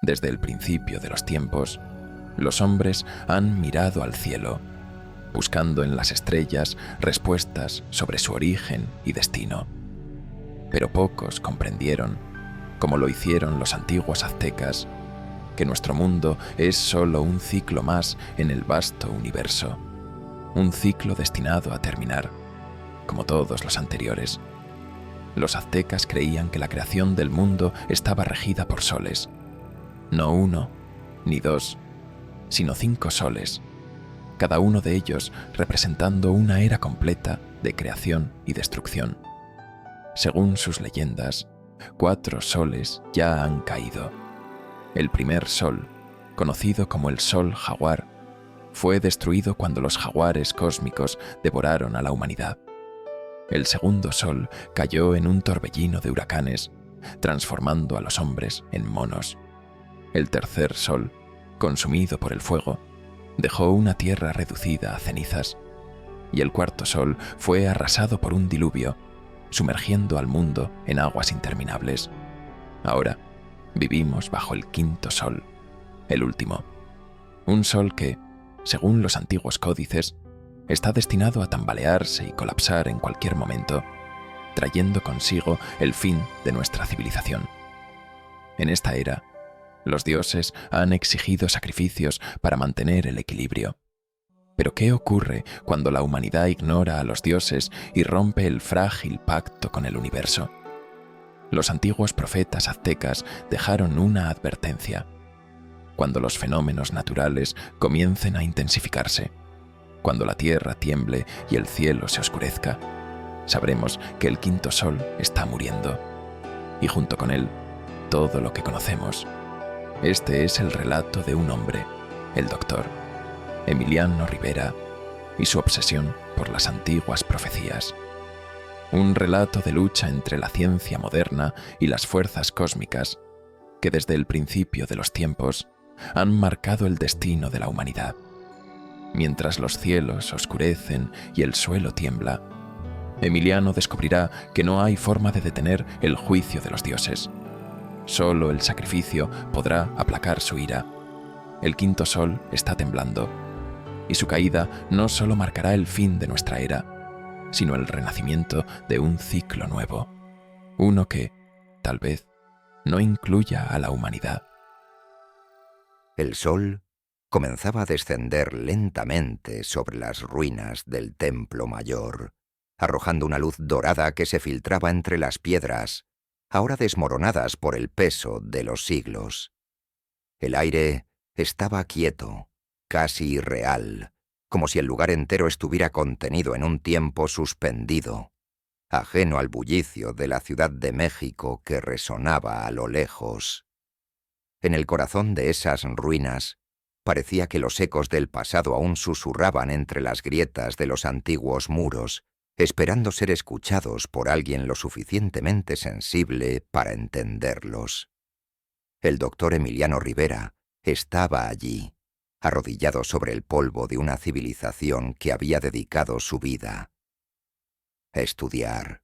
Desde el principio de los tiempos, los hombres han mirado al cielo, buscando en las estrellas respuestas sobre su origen y destino. Pero pocos comprendieron, como lo hicieron los antiguos aztecas, que nuestro mundo es solo un ciclo más en el vasto universo, un ciclo destinado a terminar, como todos los anteriores. Los aztecas creían que la creación del mundo estaba regida por soles, no uno ni dos, sino 5 soles, cada uno de ellos representando una era completa de creación y destrucción. Según sus leyendas, 4 soles ya han caído. El primer sol, conocido como el Sol Jaguar, fue destruido cuando los jaguares cósmicos devoraron a la humanidad. El segundo sol cayó en un torbellino de huracanes, transformando a los hombres en monos. El tercer sol, consumido por el fuego, dejó una tierra reducida a cenizas, y el cuarto sol fue arrasado por un diluvio, sumergiendo al mundo en aguas interminables. Ahora vivimos bajo el quinto sol, el último, un sol que, según los antiguos códices, está destinado a tambalearse y colapsar en cualquier momento, trayendo consigo el fin de nuestra civilización. En esta era, los dioses han exigido sacrificios para mantener el equilibrio. Pero ¿qué ocurre cuando la humanidad ignora a los dioses y rompe el frágil pacto con el universo? Los antiguos profetas aztecas dejaron una advertencia. Cuando los fenómenos naturales comiencen a intensificarse, cuando la tierra tiemble y el cielo se oscurezca, sabremos que el quinto sol está muriendo, y junto con él, todo lo que conocemos. Este es el relato de un hombre, el doctor Emiliano Rivera, y su obsesión por las antiguas profecías. Un relato de lucha entre la ciencia moderna y las fuerzas cósmicas que desde el principio de los tiempos han marcado el destino de la humanidad. Mientras los cielos oscurecen y el suelo tiembla, Emiliano descubrirá que no hay forma de detener el juicio de los dioses. Solo el sacrificio podrá aplacar su ira. El quinto sol está temblando, y su caída no solo marcará el fin de nuestra era, sino el renacimiento de un ciclo nuevo, uno que, tal vez, no incluya a la humanidad. El sol comenzaba a descender lentamente sobre las ruinas del templo mayor, arrojando una luz dorada que se filtraba entre las piedras, ahora desmoronadas por el peso de los siglos. El aire estaba quieto, casi irreal, como si el lugar entero estuviera contenido en un tiempo suspendido, ajeno al bullicio de la Ciudad de México que resonaba a lo lejos. En el corazón de esas ruinas, parecía que los ecos del pasado aún susurraban entre las grietas de los antiguos muros, esperando ser escuchados por alguien lo suficientemente sensible para entenderlos. El doctor Emiliano Rivera estaba allí, arrodillado sobre el polvo de una civilización que había dedicado su vida a estudiar.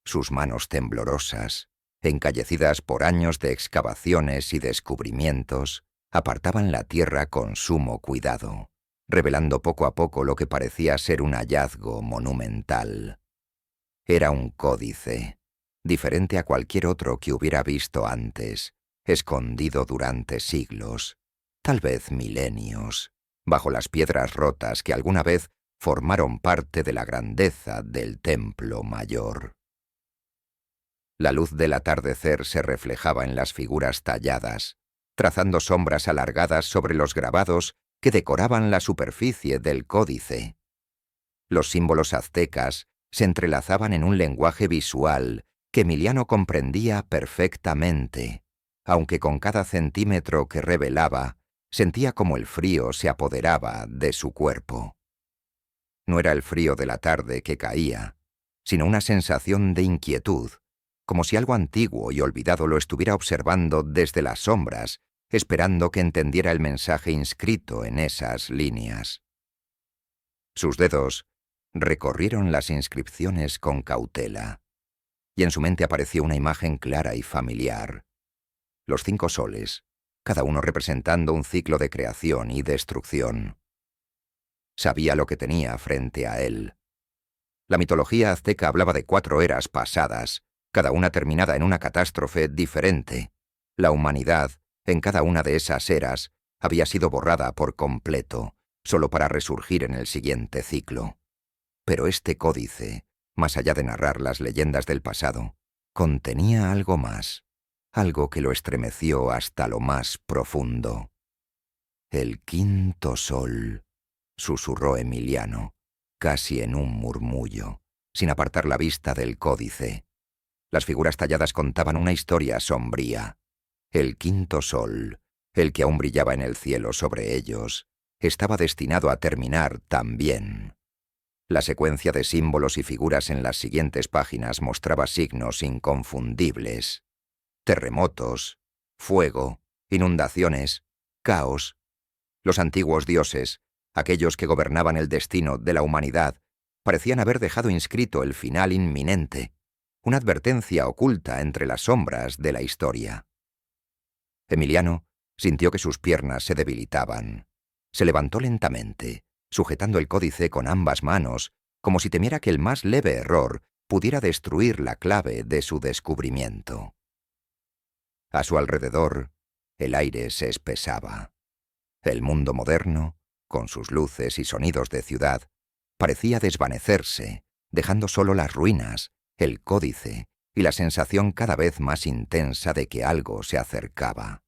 Sus manos temblorosas, encallecidas por años de excavaciones y descubrimientos, apartaban la tierra con sumo cuidado, revelando poco a poco lo que parecía ser un hallazgo monumental. Era un códice, diferente a cualquier otro que hubiera visto antes, escondido durante siglos, tal vez milenios, bajo las piedras rotas que alguna vez formaron parte de la grandeza del templo mayor. La luz del atardecer se reflejaba en las figuras talladas, trazando sombras alargadas sobre los grabados que decoraban la superficie del códice. Los símbolos aztecas se entrelazaban en un lenguaje visual que Emiliano comprendía perfectamente, aunque con cada centímetro que revelaba, sentía como el frío se apoderaba de su cuerpo. No era el frío de la tarde que caía, sino una sensación de inquietud, como si algo antiguo y olvidado lo estuviera observando desde las sombras, esperando que entendiera el mensaje inscrito en esas líneas. Sus dedos recorrieron las inscripciones con cautela, y en su mente apareció una imagen clara y familiar. Los 5 soles, cada uno representando un ciclo de creación y destrucción. Sabía lo que tenía frente a él. La mitología azteca hablaba de 4 eras pasadas, cada una terminada en una catástrofe diferente. La humanidad, en cada una de esas eras, había sido borrada por completo, solo para resurgir en el siguiente ciclo. Pero este códice, más allá de narrar las leyendas del pasado, contenía algo más, algo que lo estremeció hasta lo más profundo. «El quinto sol», susurró Emiliano, casi en un murmullo, sin apartar la vista del códice. Las figuras talladas contaban una historia sombría. El quinto sol, el que aún brillaba en el cielo sobre ellos, estaba destinado a terminar también. La secuencia de símbolos y figuras en las siguientes páginas mostraba signos inconfundibles: terremotos, fuego, inundaciones, caos. Los antiguos dioses, aquellos que gobernaban el destino de la humanidad, parecían haber dejado inscrito el final inminente, una advertencia oculta entre las sombras de la historia. Emiliano sintió que sus piernas se debilitaban. Se levantó lentamente, sujetando el códice con ambas manos, como si temiera que el más leve error pudiera destruir la clave de su descubrimiento. A su alrededor, el aire se espesaba. El mundo moderno, con sus luces y sonidos de ciudad, parecía desvanecerse, dejando solo las ruinas, el códice y la sensación cada vez más intensa de que algo se acercaba.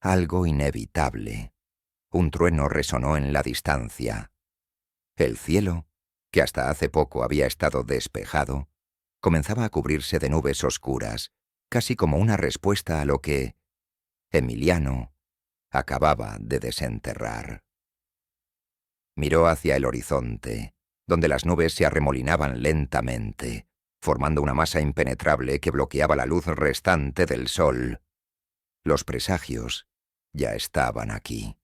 Algo inevitable. Un trueno resonó en la distancia. El cielo, que hasta hace poco había estado despejado, comenzaba a cubrirse de nubes oscuras, casi como una respuesta a lo que Emiliano acababa de desenterrar. Miró hacia el horizonte, donde las nubes se arremolinaban lentamente, formando una masa impenetrable que bloqueaba la luz restante del sol. Los presagios ya estaban aquí.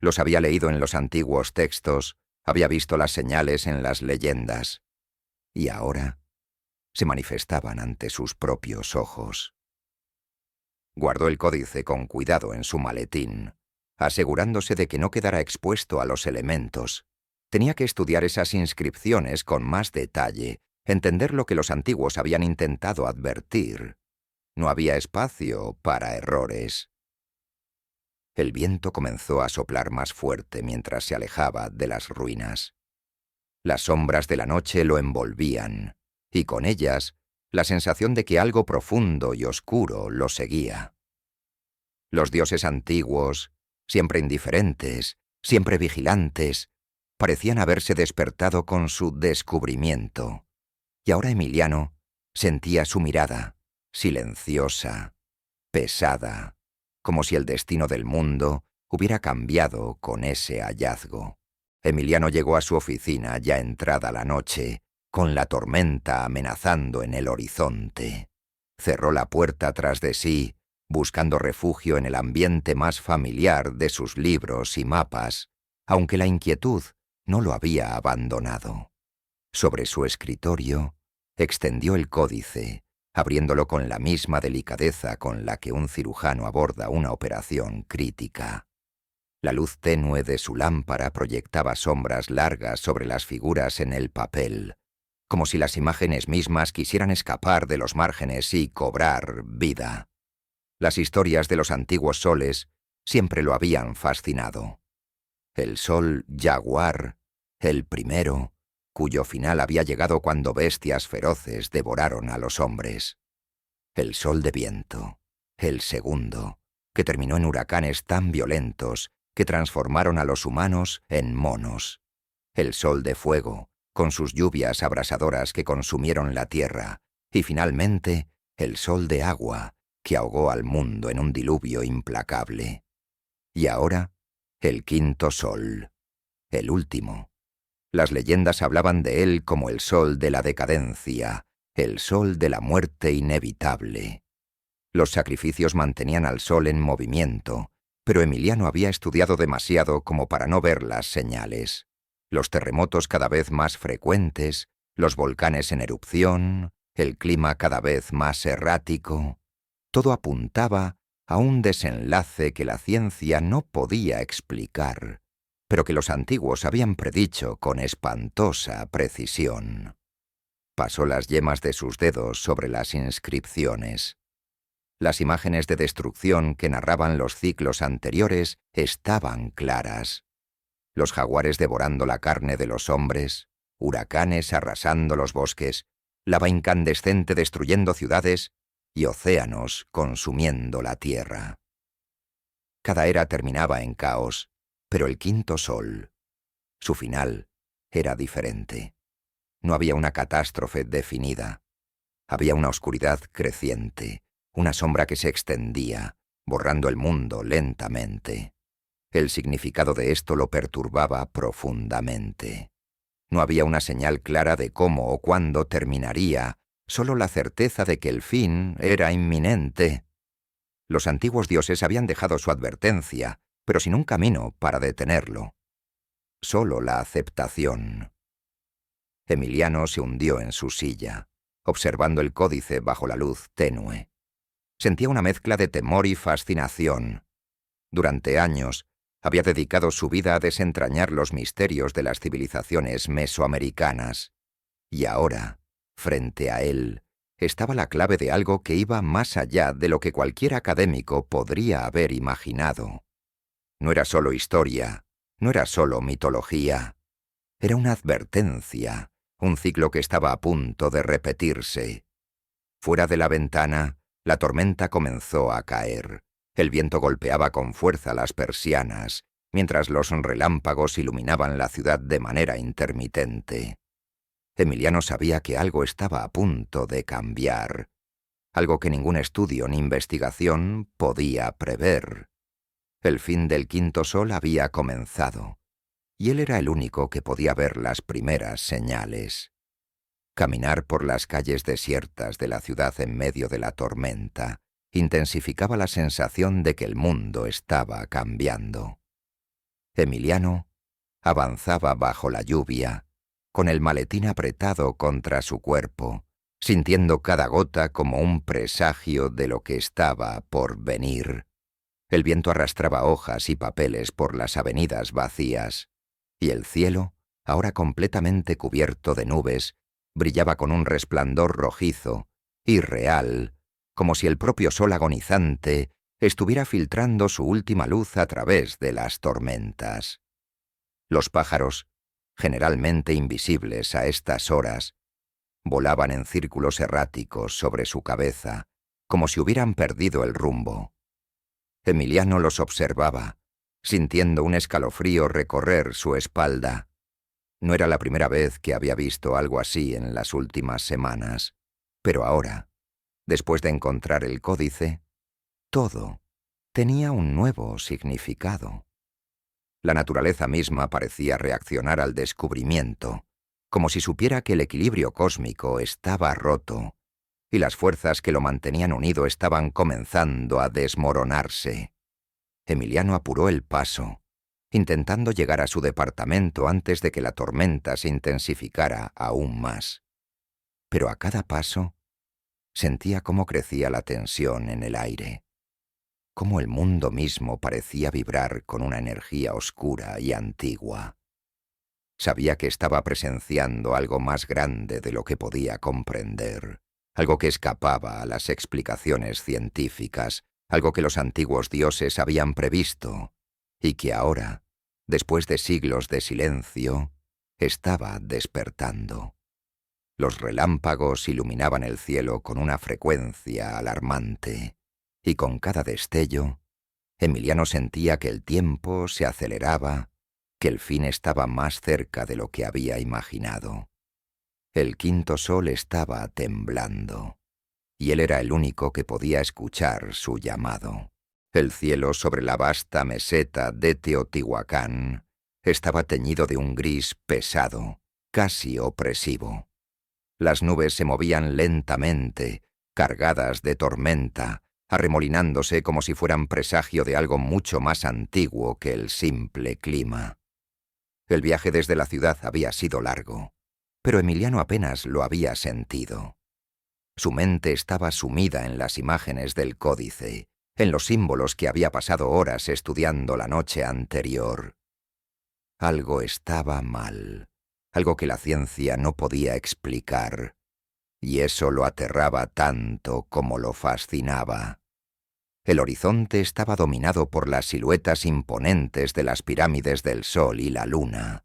Los había leído en los antiguos textos, había visto las señales en las leyendas, y ahora se manifestaban ante sus propios ojos. Guardó el códice con cuidado en su maletín, asegurándose de que no quedara expuesto a los elementos. Tenía que estudiar esas inscripciones con más detalle, entender lo que los antiguos habían intentado advertir. No había espacio para errores. El viento comenzó a soplar más fuerte mientras se alejaba de las ruinas. Las sombras de la noche lo envolvían, y con ellas la sensación de que algo profundo y oscuro lo seguía. Los dioses antiguos, siempre indiferentes, siempre vigilantes, parecían haberse despertado con su descubrimiento, y ahora Emiliano sentía su mirada, silenciosa, pesada, como si el destino del mundo hubiera cambiado con ese hallazgo. Emiliano llegó a su oficina ya entrada la noche, con la tormenta amenazando en el horizonte. Cerró la puerta tras de sí, buscando refugio en el ambiente más familiar de sus libros y mapas, aunque la inquietud no lo había abandonado. Sobre su escritorio, extendió el códice, abriéndolo con la misma delicadeza con la que un cirujano aborda una operación crítica. La luz tenue de su lámpara proyectaba sombras largas sobre las figuras en el papel, como si las imágenes mismas quisieran escapar de los márgenes y cobrar vida. Las historias de los antiguos soles siempre lo habían fascinado. El sol jaguar, el primero, cuyo final había llegado cuando bestias feroces devoraron a los hombres. El sol de viento, el segundo, que terminó en huracanes tan violentos que transformaron a los humanos en monos. El sol de fuego, con sus lluvias abrasadoras que consumieron la tierra, y finalmente el sol de agua, que ahogó al mundo en un diluvio implacable. Y ahora, el quinto sol, el último. Las leyendas hablaban de él como el sol de la decadencia, el sol de la muerte inevitable. Los sacrificios mantenían al sol en movimiento, pero Emiliano había estudiado demasiado como para no ver las señales. Los terremotos cada vez más frecuentes, los volcanes en erupción, el clima cada vez más errático, todo apuntaba a un desenlace que la ciencia no podía explicar, pero que los antiguos habían predicho con espantosa precisión. Pasó las yemas de sus dedos sobre las inscripciones. Las imágenes de destrucción que narraban los ciclos anteriores estaban claras. Los jaguares devorando la carne de los hombres, huracanes arrasando los bosques, lava incandescente destruyendo ciudades y océanos consumiendo la tierra. Cada era terminaba en caos, pero el quinto sol, su final, era diferente. No había una catástrofe definida. Había una oscuridad creciente, una sombra que se extendía, borrando el mundo lentamente. El significado de esto lo perturbaba profundamente. No había una señal clara de cómo o cuándo terminaría, solo la certeza de que el fin era inminente. Los antiguos dioses habían dejado su advertencia, pero sin un camino para detenerlo. Solo la aceptación. Emiliano se hundió en su silla, observando el códice bajo la luz tenue. Sentía una mezcla de temor y fascinación. Durante años, había dedicado su vida a desentrañar los misterios de las civilizaciones mesoamericanas. Y ahora, frente a él, estaba la clave de algo que iba más allá de lo que cualquier académico podría haber imaginado. No era solo historia, no era solo mitología. Era una advertencia, un ciclo que estaba a punto de repetirse. Fuera de la ventana, la tormenta comenzó a caer. El viento golpeaba con fuerza las persianas, mientras los relámpagos iluminaban la ciudad de manera intermitente. Emiliano sabía que algo estaba a punto de cambiar, algo que ningún estudio ni investigación podía prever. El fin del quinto sol había comenzado, y él era el único que podía ver las primeras señales. Caminar por las calles desiertas de la ciudad en medio de la tormenta intensificaba la sensación de que el mundo estaba cambiando. Emiliano avanzaba bajo la lluvia, con el maletín apretado contra su cuerpo, sintiendo cada gota como un presagio de lo que estaba por venir. El viento arrastraba hojas y papeles por las avenidas vacías, y el cielo, ahora completamente cubierto de nubes, brillaba con un resplandor rojizo, irreal, como si el propio sol agonizante estuviera filtrando su última luz a través de las tormentas. Los pájaros, generalmente invisibles a estas horas, volaban en círculos erráticos sobre su cabeza, como si hubieran perdido el rumbo. Emiliano los observaba, sintiendo un escalofrío recorrer su espalda. No era la primera vez que había visto algo así en las últimas semanas, pero ahora, después de encontrar el códice, todo tenía un nuevo significado. La naturaleza misma parecía reaccionar al descubrimiento, como si supiera que el equilibrio cósmico estaba roto, y las fuerzas que lo mantenían unido estaban comenzando a desmoronarse. Emiliano apuró el paso, intentando llegar a su departamento antes de que la tormenta se intensificara aún más. Pero a cada paso, sentía cómo crecía la tensión en el aire, cómo el mundo mismo parecía vibrar con una energía oscura y antigua. Sabía que estaba presenciando algo más grande de lo que podía comprender, algo que escapaba a las explicaciones científicas, algo que los antiguos dioses habían previsto, y que ahora, después de siglos de silencio, estaba despertando. Los relámpagos iluminaban el cielo con una frecuencia alarmante, y con cada destello, Emiliano sentía que el tiempo se aceleraba, que el fin estaba más cerca de lo que había imaginado. El quinto sol estaba temblando, y él era el único que podía escuchar su llamado. El cielo sobre la vasta meseta de Teotihuacán estaba teñido de un gris pesado, casi opresivo. Las nubes se movían lentamente, cargadas de tormenta, arremolinándose como si fueran presagio de algo mucho más antiguo que el simple clima. El viaje desde la ciudad había sido largo, pero Emiliano apenas lo había sentido. Su mente estaba sumida en las imágenes del códice, en los símbolos que había pasado horas estudiando la noche anterior. Algo estaba mal, algo que la ciencia no podía explicar, y eso lo aterraba tanto como lo fascinaba. El horizonte estaba dominado por las siluetas imponentes de las pirámides del Sol y la Luna,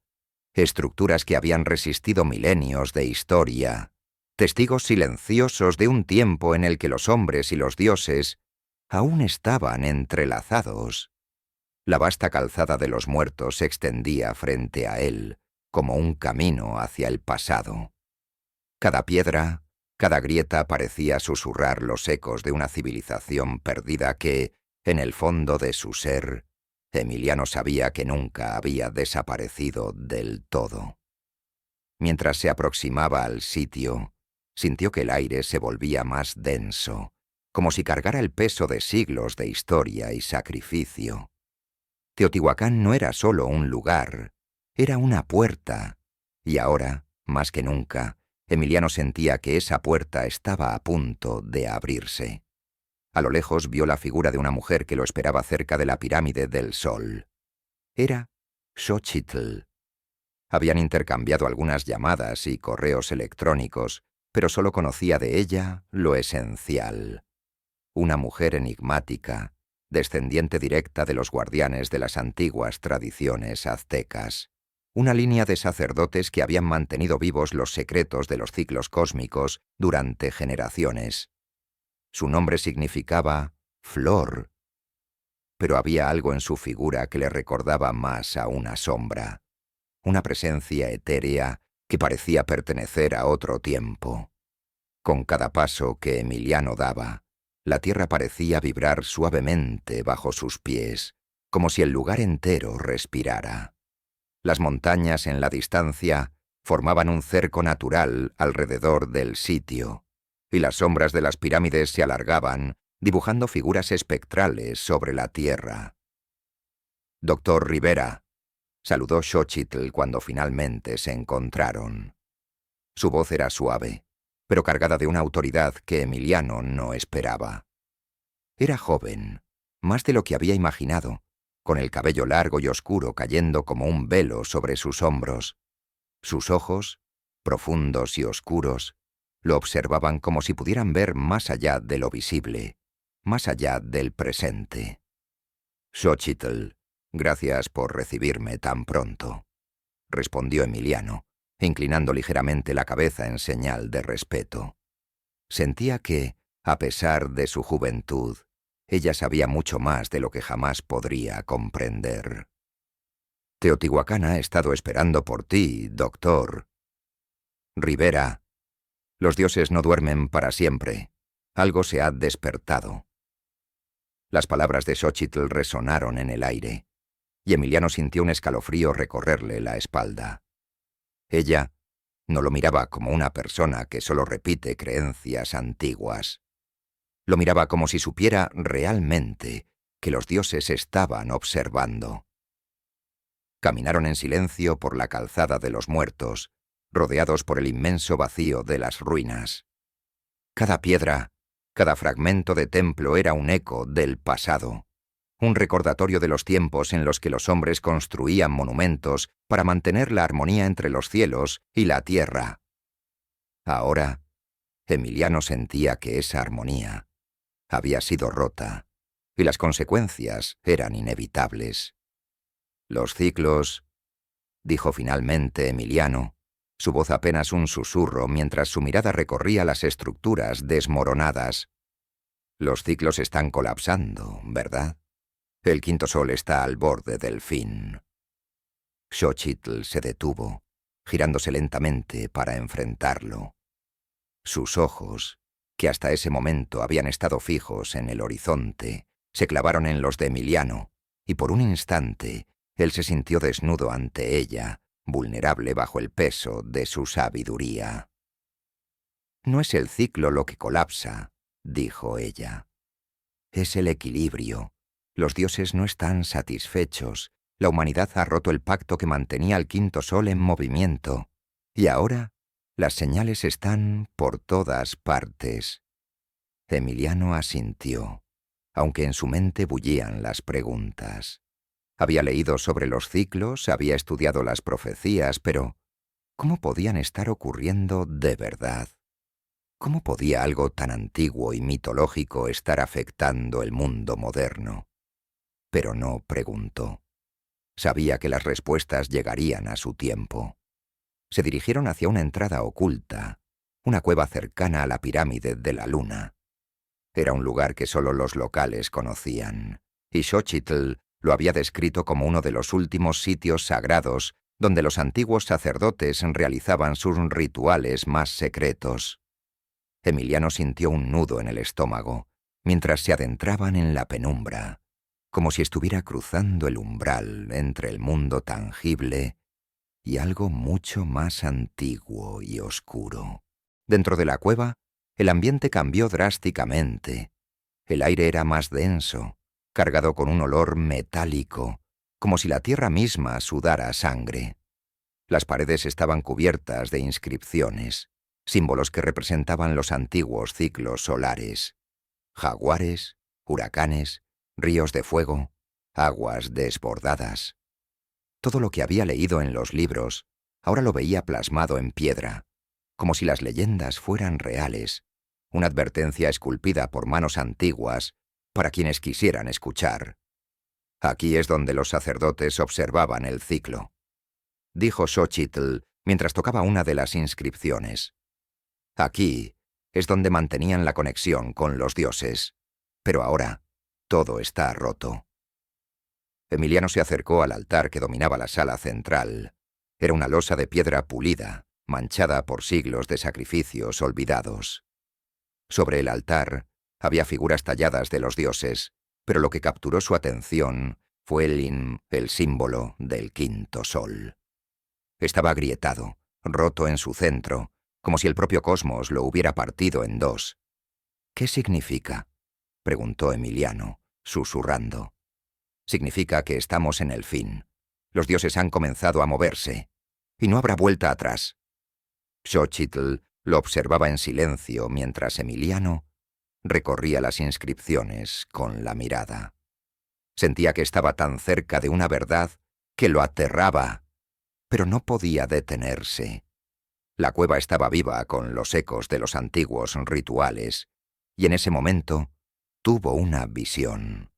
estructuras que habían resistido milenios de historia, testigos silenciosos de un tiempo en el que los hombres y los dioses aún estaban entrelazados. La vasta calzada de los muertos se extendía frente a él, como un camino hacia el pasado. Cada piedra, cada grieta parecía susurrar los ecos de una civilización perdida que, en el fondo de su ser, Emiliano sabía que nunca había desaparecido del todo. Mientras se aproximaba al sitio, sintió que el aire se volvía más denso, como si cargara el peso de siglos de historia y sacrificio. Teotihuacán no era solo un lugar, era una puerta, y ahora, más que nunca, Emiliano sentía que esa puerta estaba a punto de abrirse. A lo lejos vio la figura de una mujer que lo esperaba cerca de la pirámide del Sol. Era Xochitl. Habían intercambiado algunas llamadas y correos electrónicos, pero solo conocía de ella lo esencial. Una mujer enigmática, descendiente directa de los guardianes de las antiguas tradiciones aztecas. Una línea de sacerdotes que habían mantenido vivos los secretos de los ciclos cósmicos durante generaciones. Su nombre significaba flor, pero había algo en su figura que le recordaba más a una sombra, una presencia etérea que parecía pertenecer a otro tiempo. Con cada paso que Emiliano daba, la tierra parecía vibrar suavemente bajo sus pies, como si el lugar entero respirara. Las montañas en la distancia formaban un cerco natural alrededor del sitio, y las sombras de las pirámides se alargaban, dibujando figuras espectrales sobre la tierra. «Doctor Rivera», saludó Xochitl cuando finalmente se encontraron. Su voz era suave, pero cargada de una autoridad que Emiliano no esperaba. Era joven, más de lo que había imaginado, con el cabello largo y oscuro cayendo como un velo sobre sus hombros. Sus ojos, profundos y oscuros, lo observaban como si pudieran ver más allá de lo visible, más allá del presente. «Xochitl, gracias por recibirme tan pronto», respondió Emiliano, inclinando ligeramente la cabeza en señal de respeto. Sentía que, a pesar de su juventud, ella sabía mucho más de lo que jamás podría comprender. «Teotihuacán ha estado esperando por ti, doctor. Rivera, los dioses no duermen para siempre. Algo se ha despertado». Las palabras de Xochitl resonaron en el aire, y Emiliano sintió un escalofrío recorrerle la espalda. Ella no lo miraba como una persona que solo repite creencias antiguas. Lo miraba como si supiera realmente que los dioses estaban observando. Caminaron en silencio por la calzada de los muertos, rodeados por el inmenso vacío de las ruinas. Cada piedra, cada fragmento de templo era un eco del pasado, un recordatorio de los tiempos en los que los hombres construían monumentos para mantener la armonía entre los cielos y la tierra. Ahora, Emiliano sentía que esa armonía había sido rota, y las consecuencias eran inevitables. «Los ciclos», dijo finalmente Emiliano, su voz apenas un susurro mientras su mirada recorría las estructuras desmoronadas. «Los ciclos están colapsando, ¿verdad? El quinto sol está al borde del fin». Xochitl se detuvo, girándose lentamente para enfrentarlo. Sus ojos, que hasta ese momento habían estado fijos en el horizonte, se clavaron en los de Emiliano, y por un instante él se sintió desnudo ante ella, vulnerable bajo el peso de su sabiduría. «No es el ciclo lo que colapsa», dijo ella. «Es el equilibrio. Los dioses no están satisfechos. La humanidad ha roto el pacto que mantenía al quinto sol en movimiento. Y ahora las señales están por todas partes». Emiliano asintió. aunque en su mente bullían las preguntas. Había leído sobre los ciclos, había estudiado las profecías, pero ¿cómo podían estar ocurriendo de verdad? ¿Cómo podía algo tan antiguo y mitológico estar afectando el mundo moderno? Pero no preguntó. Sabía que las respuestas llegarían a su tiempo. Se dirigieron hacia una entrada oculta, una cueva cercana a la pirámide de la luna. Era un lugar que solo los locales conocían, y Xochitl lo había descrito como uno de los últimos sitios sagrados donde los antiguos sacerdotes realizaban sus rituales más secretos. Emiliano sintió un nudo en el estómago mientras se adentraban en la penumbra, como si estuviera cruzando el umbral entre el mundo tangible y algo mucho más antiguo y oscuro. Dentro de la cueva, el ambiente cambió drásticamente. El aire era más denso, cargado con un olor metálico, como si la tierra misma sudara sangre. Las paredes estaban cubiertas de inscripciones, símbolos que representaban los antiguos ciclos solares. Jaguares, huracanes, ríos de fuego, aguas desbordadas. Todo lo que había leído en los libros ahora lo veía plasmado en piedra, como si las leyendas fueran reales, una advertencia esculpida por manos antiguas para quienes quisieran escuchar. Aquí es donde los sacerdotes observaban el ciclo, dijo Xochitl mientras tocaba una de las inscripciones. Aquí es donde mantenían la conexión con los dioses, pero ahora todo está roto. Emiliano se acercó al altar que dominaba la sala central. Era una losa de piedra pulida, manchada por siglos de sacrificios olvidados. Sobre el altar había figuras talladas de los dioses, pero lo que capturó su atención fue el símbolo del quinto sol. Estaba agrietado, roto en su centro, como si el propio cosmos lo hubiera partido en dos. ¿Qué significa?, preguntó Emiliano, susurrando. Significa que estamos en el fin. Los dioses han comenzado a moverse, y no habrá vuelta atrás. Xochitl lo observaba en silencio mientras Emiliano recorría las inscripciones con la mirada. Sentía que estaba tan cerca de una verdad que lo aterraba, pero no podía detenerse. La cueva estaba viva con los ecos de los antiguos rituales, y en ese momento tuvo una visión.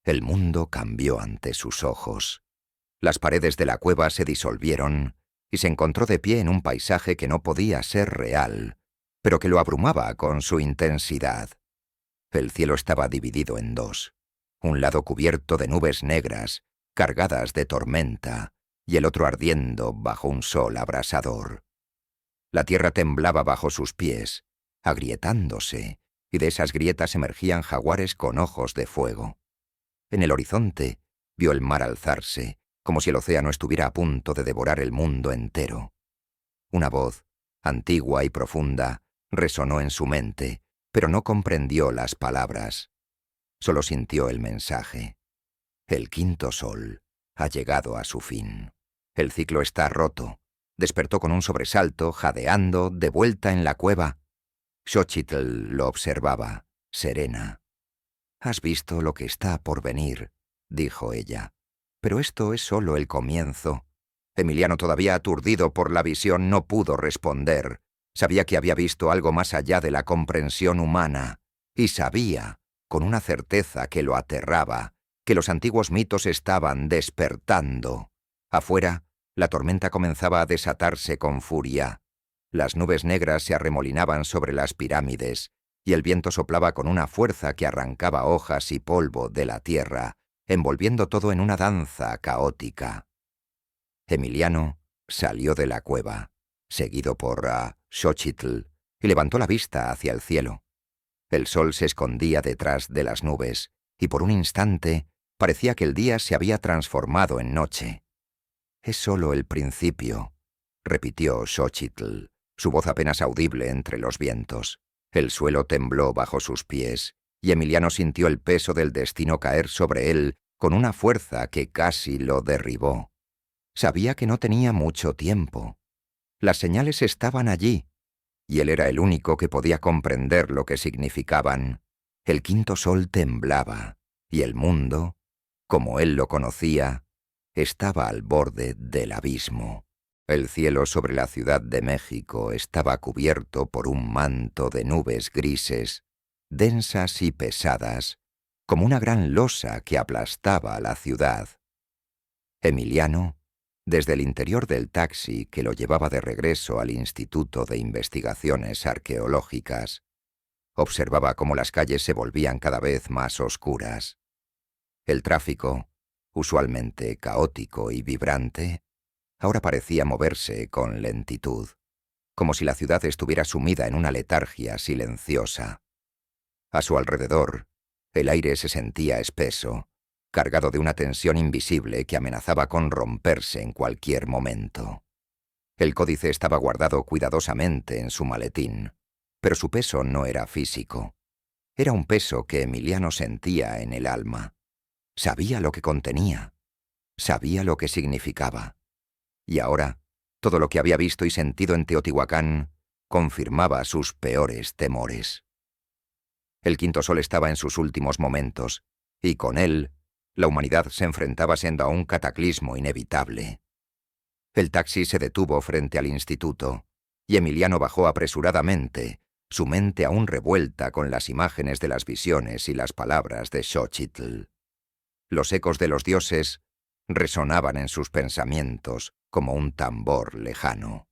El mundo cambió ante sus ojos. Las paredes de la cueva se disolvieron y se encontró de pie en un paisaje que no podía ser real, pero que lo abrumaba con su intensidad. El cielo estaba dividido en dos, un lado cubierto de nubes negras, cargadas de tormenta, y el otro ardiendo bajo un sol abrasador. La tierra temblaba bajo sus pies, agrietándose, y de esas grietas emergían jaguares con ojos de fuego. En el horizonte vio el mar alzarse, como si el océano estuviera a punto de devorar el mundo entero. Una voz, antigua y profunda, resonó en su mente, pero no comprendió las palabras. Solo sintió el mensaje. El quinto sol ha llegado a su fin. El ciclo está roto. Despertó con un sobresalto, jadeando, de vuelta en la cueva. Xochitl lo observaba, serena. «Has visto lo que está por venir», dijo ella. «Pero esto es solo el comienzo». Emiliano, todavía aturdido por la visión, no pudo responder. Sabía que había visto algo más allá de la comprensión humana, y sabía, con una certeza que lo aterraba, que los antiguos mitos estaban despertando. Afuera, la tormenta comenzaba a desatarse con furia. Las nubes negras se arremolinaban sobre las pirámides, y el viento soplaba con una fuerza que arrancaba hojas y polvo de la tierra, envolviendo todo en una danza caótica. Emiliano salió de la cueva, seguido por Xochitl, y levantó la vista hacia el cielo. El sol se escondía detrás de las nubes, y por un instante parecía que el día se había transformado en noche. «Es solo el principio», repitió Xochitl, su voz apenas audible entre los vientos. El suelo tembló bajo sus pies, y Emiliano sintió el peso del destino caer sobre él con una fuerza que casi lo derribó. Sabía que no tenía mucho tiempo. Las señales estaban allí, y él era el único que podía comprender lo que significaban. El quinto sol temblaba, y el mundo, como él lo conocía, estaba al borde del abismo. El cielo sobre la Ciudad de México estaba cubierto por un manto de nubes grises, densas y pesadas, como una gran losa que aplastaba a la ciudad. Emiliano, desde el interior del taxi que lo llevaba de regreso al Instituto de Investigaciones Arqueológicas, observaba cómo las calles se volvían cada vez más oscuras. El tráfico, usualmente caótico y vibrante, ahora parecía moverse con lentitud, como si la ciudad estuviera sumida en una letargia silenciosa. A su alrededor, el aire se sentía espeso, cargado de una tensión invisible que amenazaba con romperse en cualquier momento. El códice estaba guardado cuidadosamente en su maletín, pero su peso no era físico. Era un peso que Emiliano sentía en el alma. Sabía lo que contenía, sabía lo que significaba. Y ahora, todo lo que había visto y sentido en Teotihuacán confirmaba sus peores temores. El quinto sol estaba en sus últimos momentos, y con él, la humanidad se enfrentaba siendo a un cataclismo inevitable. El taxi se detuvo frente al instituto, y Emiliano bajó apresuradamente, su mente aún revuelta con las imágenes de las visiones y las palabras de Xochitl. Los ecos de los dioses resonaban en sus pensamientos como un tambor lejano.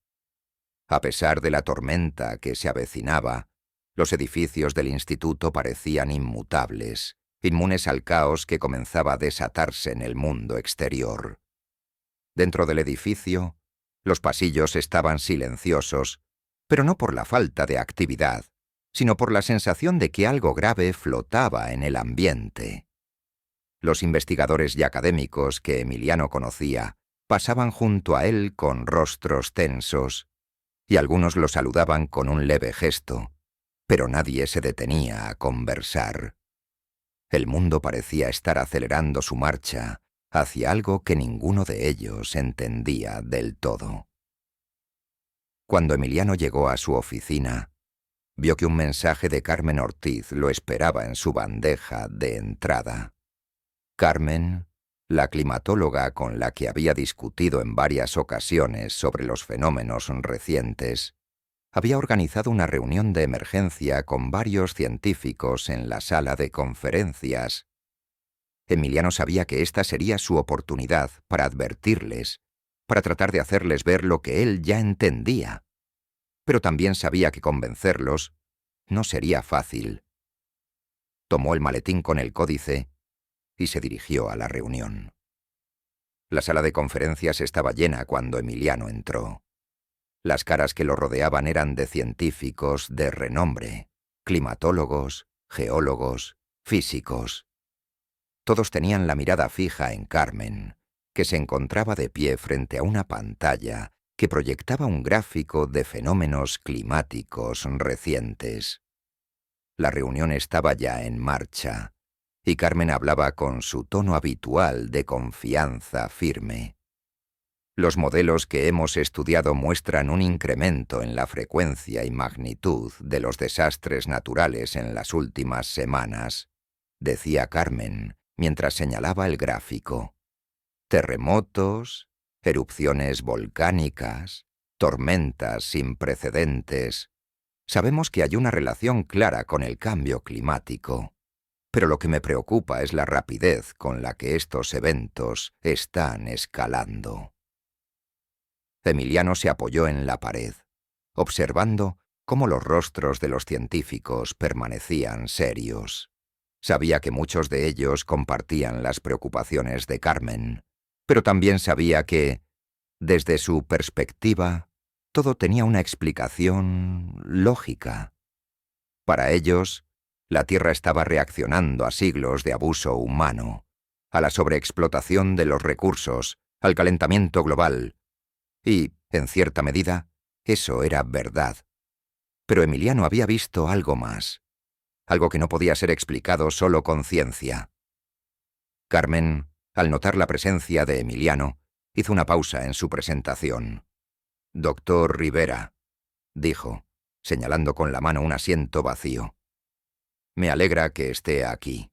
A pesar de la tormenta que se avecinaba, los edificios del instituto parecían inmutables, inmunes al caos que comenzaba a desatarse en el mundo exterior. Dentro del edificio, los pasillos estaban silenciosos, pero no por la falta de actividad, sino por la sensación de que algo grave flotaba en el ambiente. Los investigadores y académicos que Emiliano conocía pasaban junto a él con rostros tensos, y algunos lo saludaban con un leve gesto, pero nadie se detenía a conversar. El mundo parecía estar acelerando su marcha hacia algo que ninguno de ellos entendía del todo. Cuando Emiliano llegó a su oficina, vio que un mensaje de Carmen Ortiz lo esperaba en su bandeja de entrada. Carmen, la climatóloga con la que había discutido en varias ocasiones sobre los fenómenos recientes, había organizado una reunión de emergencia con varios científicos en la sala de conferencias. Emiliano sabía que esta sería su oportunidad para advertirles, para tratar de hacerles ver lo que él ya entendía. Pero también sabía que convencerlos no sería fácil. Tomó el maletín con el códice y se dirigió a la reunión. La sala de conferencias estaba llena cuando Emiliano entró. Las caras que lo rodeaban eran de científicos de renombre, climatólogos, geólogos, físicos. Todos tenían la mirada fija en Carmen, que se encontraba de pie frente a una pantalla que proyectaba un gráfico de fenómenos climáticos recientes. La reunión estaba ya en marcha, y Carmen hablaba con su tono habitual de confianza firme. Los modelos que hemos estudiado muestran un incremento en la frecuencia y magnitud de los desastres naturales en las últimas semanas, decía Carmen mientras señalaba el gráfico. Terremotos, erupciones volcánicas, tormentas sin precedentes. Sabemos que hay una relación clara con el cambio climático, pero lo que me preocupa es la rapidez con la que estos eventos están escalando. Emiliano se apoyó en la pared, observando cómo los rostros de los científicos permanecían serios. Sabía que muchos de ellos compartían las preocupaciones de Carmen, pero también sabía que, desde su perspectiva, todo tenía una explicación lógica. Para ellos, la Tierra estaba reaccionando a siglos de abuso humano, a la sobreexplotación de los recursos, al calentamiento global. Y, en cierta medida, eso era verdad. Pero Emiliano había visto algo más, algo que no podía ser explicado solo con ciencia. Carmen, al notar la presencia de Emiliano, hizo una pausa en su presentación. «Doctor Rivera», dijo, señalando con la mano un asiento vacío. Me alegra que esté aquí.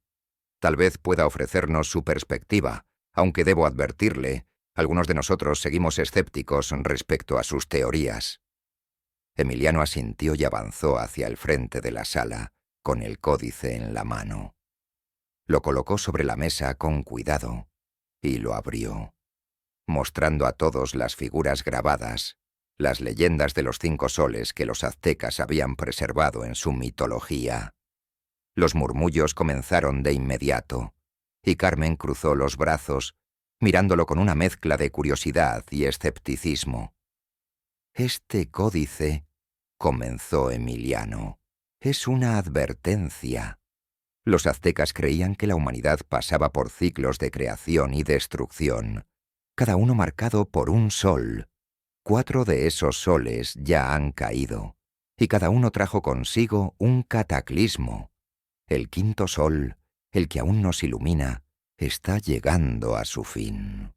Tal vez pueda ofrecernos su perspectiva, aunque debo advertirle, algunos de nosotros seguimos escépticos respecto a sus teorías. Emiliano asintió y avanzó hacia el frente de la sala, con el códice en la mano. Lo colocó sobre la mesa con cuidado y lo abrió, mostrando a todos las figuras grabadas, las leyendas de los 5 soles que los aztecas habían preservado en su mitología. Los murmullos comenzaron de inmediato, y Carmen cruzó los brazos, mirándolo con una mezcla de curiosidad y escepticismo. «Este códice», comenzó Emiliano, «es una advertencia. Los aztecas creían que la humanidad pasaba por ciclos de creación y destrucción, cada uno marcado por un sol. 4 de esos soles ya han caído, y cada uno trajo consigo un cataclismo. El 5.º sol, el que aún nos ilumina, está llegando a su fin».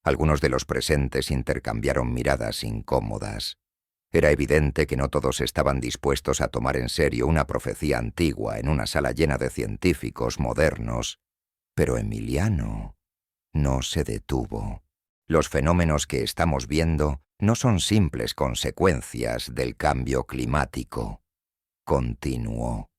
Algunos de los presentes intercambiaron miradas incómodas. Era evidente que no todos estaban dispuestos a tomar en serio una profecía antigua en una sala llena de científicos modernos, pero Emiliano no se detuvo. «Los fenómenos que estamos viendo no son simples consecuencias del cambio climático», continuó.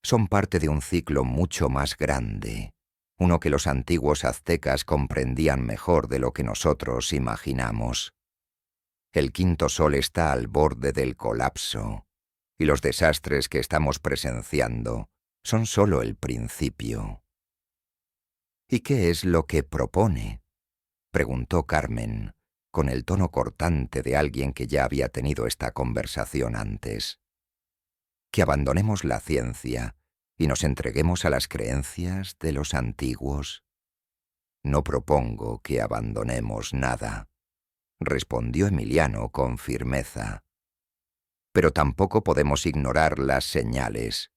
«Son parte de un ciclo mucho más grande, uno que los antiguos aztecas comprendían mejor de lo que nosotros imaginamos. El 5.º sol está al borde del colapso, y los desastres que estamos presenciando son solo el principio». «¿Y qué es lo que propone?», preguntó Carmen, con el tono cortante de alguien que ya había tenido esta conversación antes. «Que abandonemos la ciencia y nos entreguemos a las creencias de los antiguos». «No propongo que abandonemos nada», respondió Emiliano con firmeza. «Pero tampoco podemos ignorar las señales.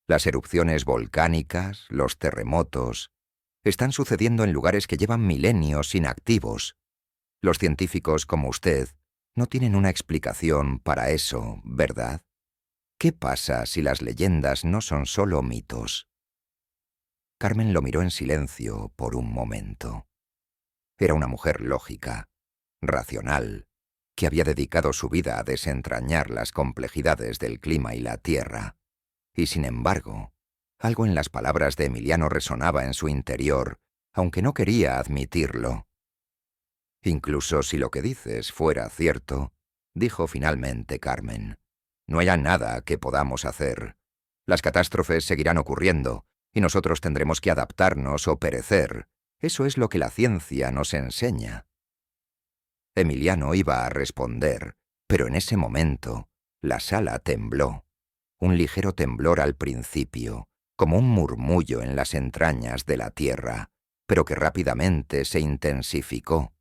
Las erupciones volcánicas, los terremotos, están sucediendo en lugares que llevan milenios inactivos. Los científicos como usted no tienen una explicación para eso, ¿verdad? ¿Qué pasa si las leyendas no son solo mitos?». Carmen lo miró en silencio por un momento. Era una mujer lógica, racional, que había dedicado su vida a desentrañar las complejidades del clima y la tierra. Y sin embargo, algo en las palabras de Emiliano resonaba en su interior, aunque no quería admitirlo. «Incluso si lo que dices fuera cierto», dijo finalmente Carmen, «no hay nada que podamos hacer. Las catástrofes seguirán ocurriendo, y nosotros tendremos que adaptarnos o perecer. Eso es lo que la ciencia nos enseña». Emiliano iba a responder, pero en ese momento la sala tembló. Un ligero temblor al principio, como un murmullo en las entrañas de la tierra, pero que rápidamente se intensificó.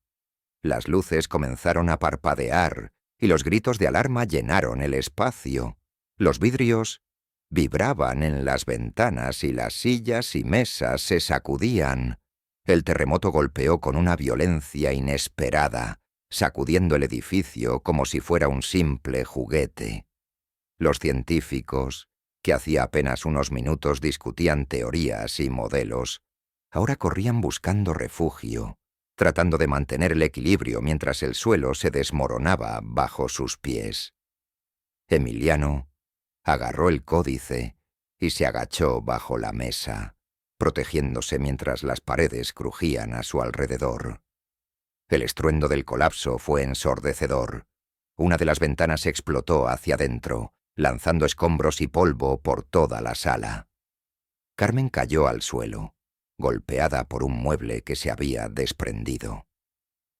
Las luces comenzaron a parpadear y los gritos de alarma llenaron el espacio. Los vidrios vibraban en las ventanas y las sillas y mesas se sacudían. El terremoto golpeó con una violencia inesperada, sacudiendo el edificio como si fuera un simple juguete. Los científicos, que hacía apenas unos minutos discutían teorías y modelos, ahora corrían buscando refugio, tratando de mantener el equilibrio mientras el suelo se desmoronaba bajo sus pies. Emiliano agarró el códice y se agachó bajo la mesa, protegiéndose mientras las paredes crujían a su alrededor. El estruendo del colapso fue ensordecedor. Una de las ventanas explotó hacia adentro, lanzando escombros y polvo por toda la sala. Carmen cayó al suelo, golpeada por un mueble que se había desprendido.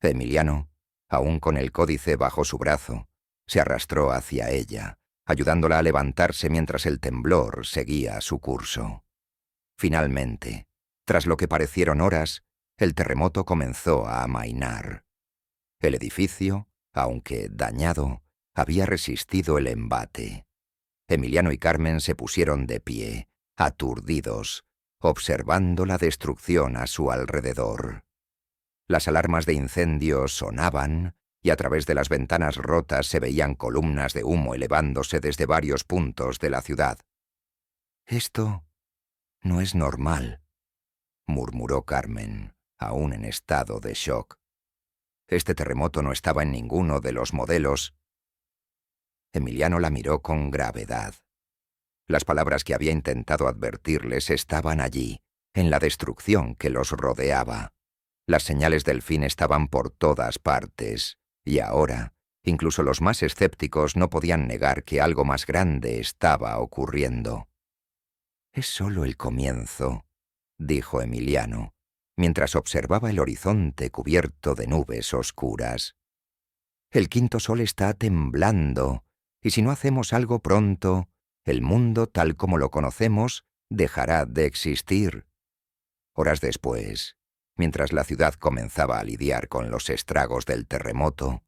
Emiliano, aún con el códice bajo su brazo, se arrastró hacia ella, ayudándola a levantarse mientras el temblor seguía su curso. Finalmente, tras lo que parecieron horas, el terremoto comenzó a amainar. El edificio, aunque dañado, había resistido el embate. Emiliano y Carmen se pusieron de pie, aturdidos, observando la destrucción a su alrededor. Las alarmas de incendio sonaban, y a través de las ventanas rotas se veían columnas de humo elevándose desde varios puntos de la ciudad. Esto no es normal, murmuró Carmen, aún en estado de shock. Este terremoto no estaba en ninguno de los modelos. Emiliano la miró con gravedad. Las palabras que había intentado advertirles estaban allí, en la destrucción que los rodeaba. Las señales del fin estaban por todas partes, y ahora, incluso los más escépticos no podían negar que algo más grande estaba ocurriendo. «Es solo el comienzo», dijo Emiliano, mientras observaba el horizonte cubierto de nubes oscuras. «El quinto sol está temblando, y si no hacemos algo pronto, el mundo tal como lo conocemos dejará de existir». Horas después, mientras la ciudad comenzaba a lidiar con los estragos del terremoto,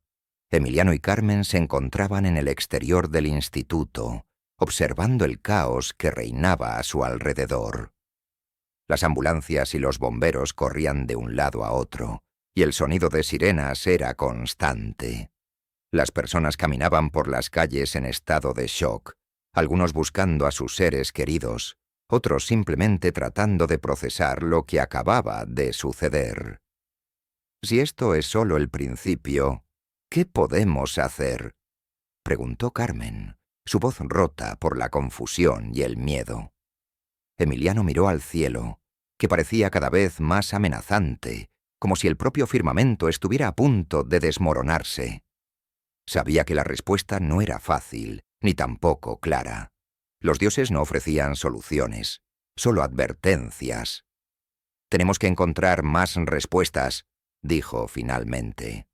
Emiliano y Carmen se encontraban en el exterior del instituto, observando el caos que reinaba a su alrededor. Las ambulancias y los bomberos corrían de un lado a otro, y el sonido de sirenas era constante. Las personas caminaban por las calles en estado de shock, algunos buscando a sus seres queridos, otros simplemente tratando de procesar lo que acababa de suceder. «Si esto es solo el principio, ¿qué podemos hacer?», preguntó Carmen, su voz rota por la confusión y el miedo. Emiliano miró al cielo, que parecía cada vez más amenazante, como si el propio firmamento estuviera a punto de desmoronarse. Sabía que la respuesta no era fácil, ni tampoco clara. Los dioses no ofrecían soluciones, solo advertencias. «Tenemos que encontrar más respuestas», dijo finalmente.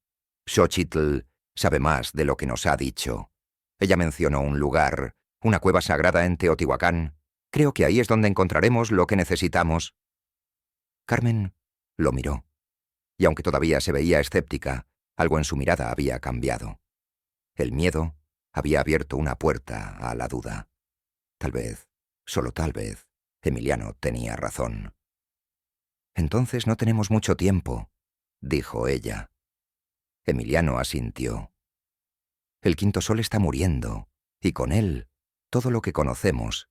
«Xochitl sabe más de lo que nos ha dicho. Ella mencionó un lugar, una cueva sagrada en Teotihuacán. Creo que ahí es donde encontraremos lo que necesitamos». Carmen lo miró, y aunque todavía se veía escéptica, algo en su mirada había cambiado. El miedo había abierto una puerta a la duda. Tal vez, solo tal vez, Emiliano tenía razón. «Entonces no tenemos mucho tiempo», dijo ella. Emiliano asintió. «El quinto sol está muriendo, y con él todo lo que conocemos.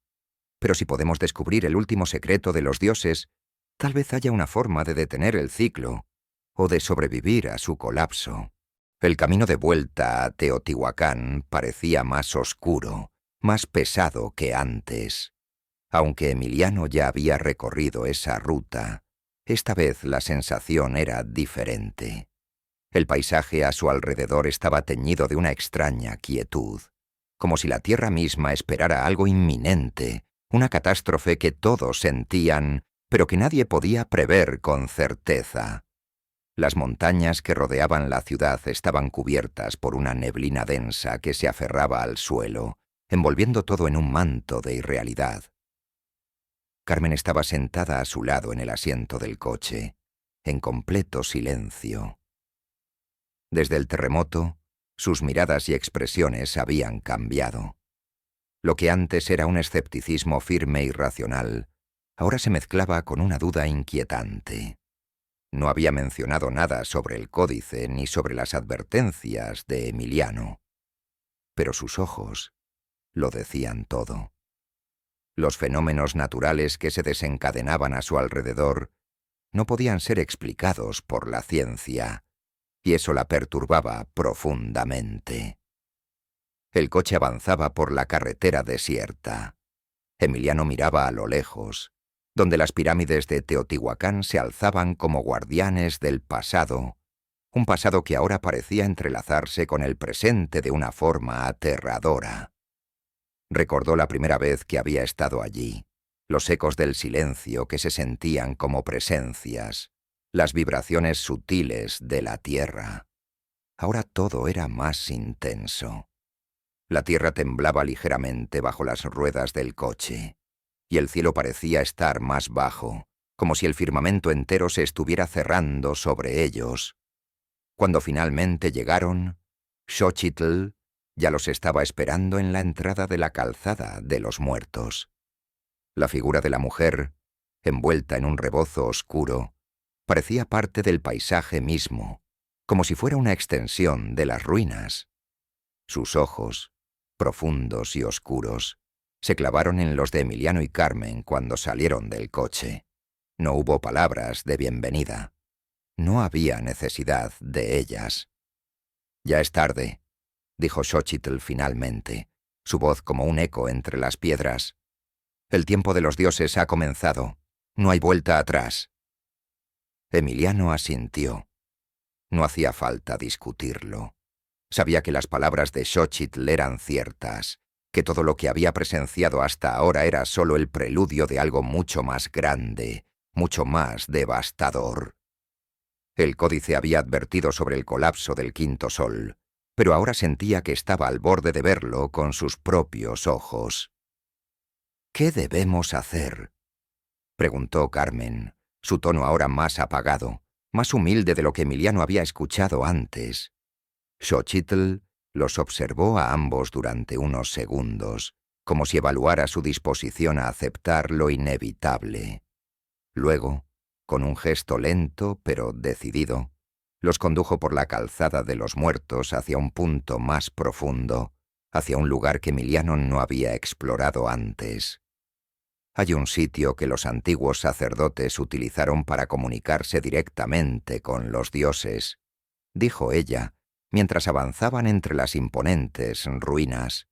Pero si podemos descubrir el último secreto de los dioses, tal vez haya una forma de detener el ciclo, o de sobrevivir a su colapso». El camino de vuelta a Teotihuacán parecía más oscuro, más pesado que antes. Aunque Emiliano ya había recorrido esa ruta, esta vez la sensación era diferente. El paisaje a su alrededor estaba teñido de una extraña quietud, como si la tierra misma esperara algo inminente, una catástrofe que todos sentían, pero que nadie podía prever con certeza. Las montañas que rodeaban la ciudad estaban cubiertas por una neblina densa que se aferraba al suelo, envolviendo todo en un manto de irrealidad. Carmen estaba sentada a su lado en el asiento del coche, en completo silencio. Desde el terremoto, sus miradas y expresiones habían cambiado. Lo que antes era un escepticismo firme y racional, ahora se mezclaba con una duda inquietante. No había mencionado nada sobre el códice ni sobre las advertencias de Emiliano, pero sus ojos lo decían todo. Los fenómenos naturales que se desencadenaban a su alrededor no podían ser explicados por la ciencia, y eso la perturbaba profundamente. El coche avanzaba por la carretera desierta. Emiliano miraba a lo lejos, donde las pirámides de Teotihuacán se alzaban como guardianes del pasado, un pasado que ahora parecía entrelazarse con el presente de una forma aterradora. Recordó la primera vez que había estado allí, los ecos del silencio que se sentían como presencias, las vibraciones sutiles de la tierra. Ahora todo era más intenso. La tierra temblaba ligeramente bajo las ruedas del coche, y el cielo parecía estar más bajo, como si el firmamento entero se estuviera cerrando sobre ellos. Cuando finalmente llegaron, Xochitl ya los estaba esperando en la entrada de la calzada de los muertos. La figura de la mujer, envuelta en un rebozo oscuro, parecía parte del paisaje mismo, como si fuera una extensión de las ruinas. Sus ojos, profundos y oscuros, se clavaron en los de Emiliano y Carmen cuando salieron del coche. No hubo palabras de bienvenida. No había necesidad de ellas. «Ya es tarde», dijo Xochitl finalmente, su voz como un eco entre las piedras. «El tiempo de los dioses ha comenzado. No hay vuelta atrás». Emiliano asintió. No hacía falta discutirlo. Sabía que las palabras de Xochitl eran ciertas, que todo lo que había presenciado hasta ahora era solo el preludio de algo mucho más grande, mucho más devastador. El códice había advertido sobre el colapso del quinto sol, pero ahora sentía que estaba al borde de verlo con sus propios ojos. «¿Qué debemos hacer?», preguntó Carmen, su tono ahora más apagado, más humilde de lo que Emiliano había escuchado antes. Xochitl los observó a ambos durante unos segundos, como si evaluara su disposición a aceptar lo inevitable. Luego, con un gesto lento pero decidido, los condujo por la calzada de los muertos hacia un punto más profundo, hacia un lugar que Emiliano no había explorado antes. «Hay un sitio que los antiguos sacerdotes utilizaron para comunicarse directamente con los dioses», dijo ella, mientras avanzaban entre las imponentes ruinas.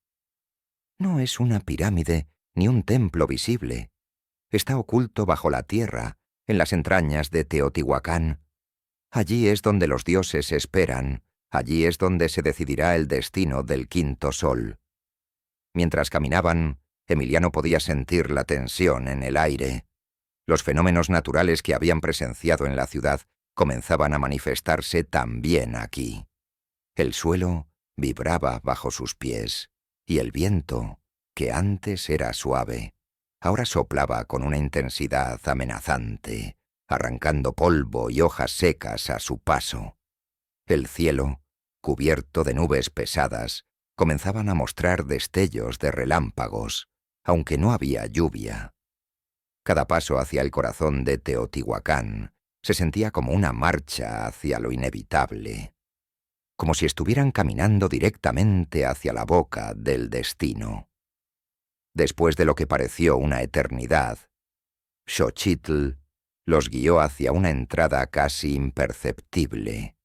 «No es una pirámide ni un templo visible. Está oculto bajo la tierra, en las entrañas de Teotihuacán. Allí es donde los dioses esperan, allí es donde se decidirá el destino del quinto sol». Mientras caminaban, Emiliano podía sentir la tensión en el aire. Los fenómenos naturales que habían presenciado en la ciudad comenzaban a manifestarse también aquí. El suelo vibraba bajo sus pies, y el viento, que antes era suave, ahora soplaba con una intensidad amenazante, arrancando polvo y hojas secas a su paso. El cielo, cubierto de nubes pesadas, comenzaban a mostrar destellos de relámpagos, aunque no había lluvia. Cada paso hacia el corazón de Teotihuacán se sentía como una marcha hacia lo inevitable, como si estuvieran caminando directamente hacia la boca del destino. Después de lo que pareció una eternidad, Xochitl los guió hacia una entrada casi imperceptible,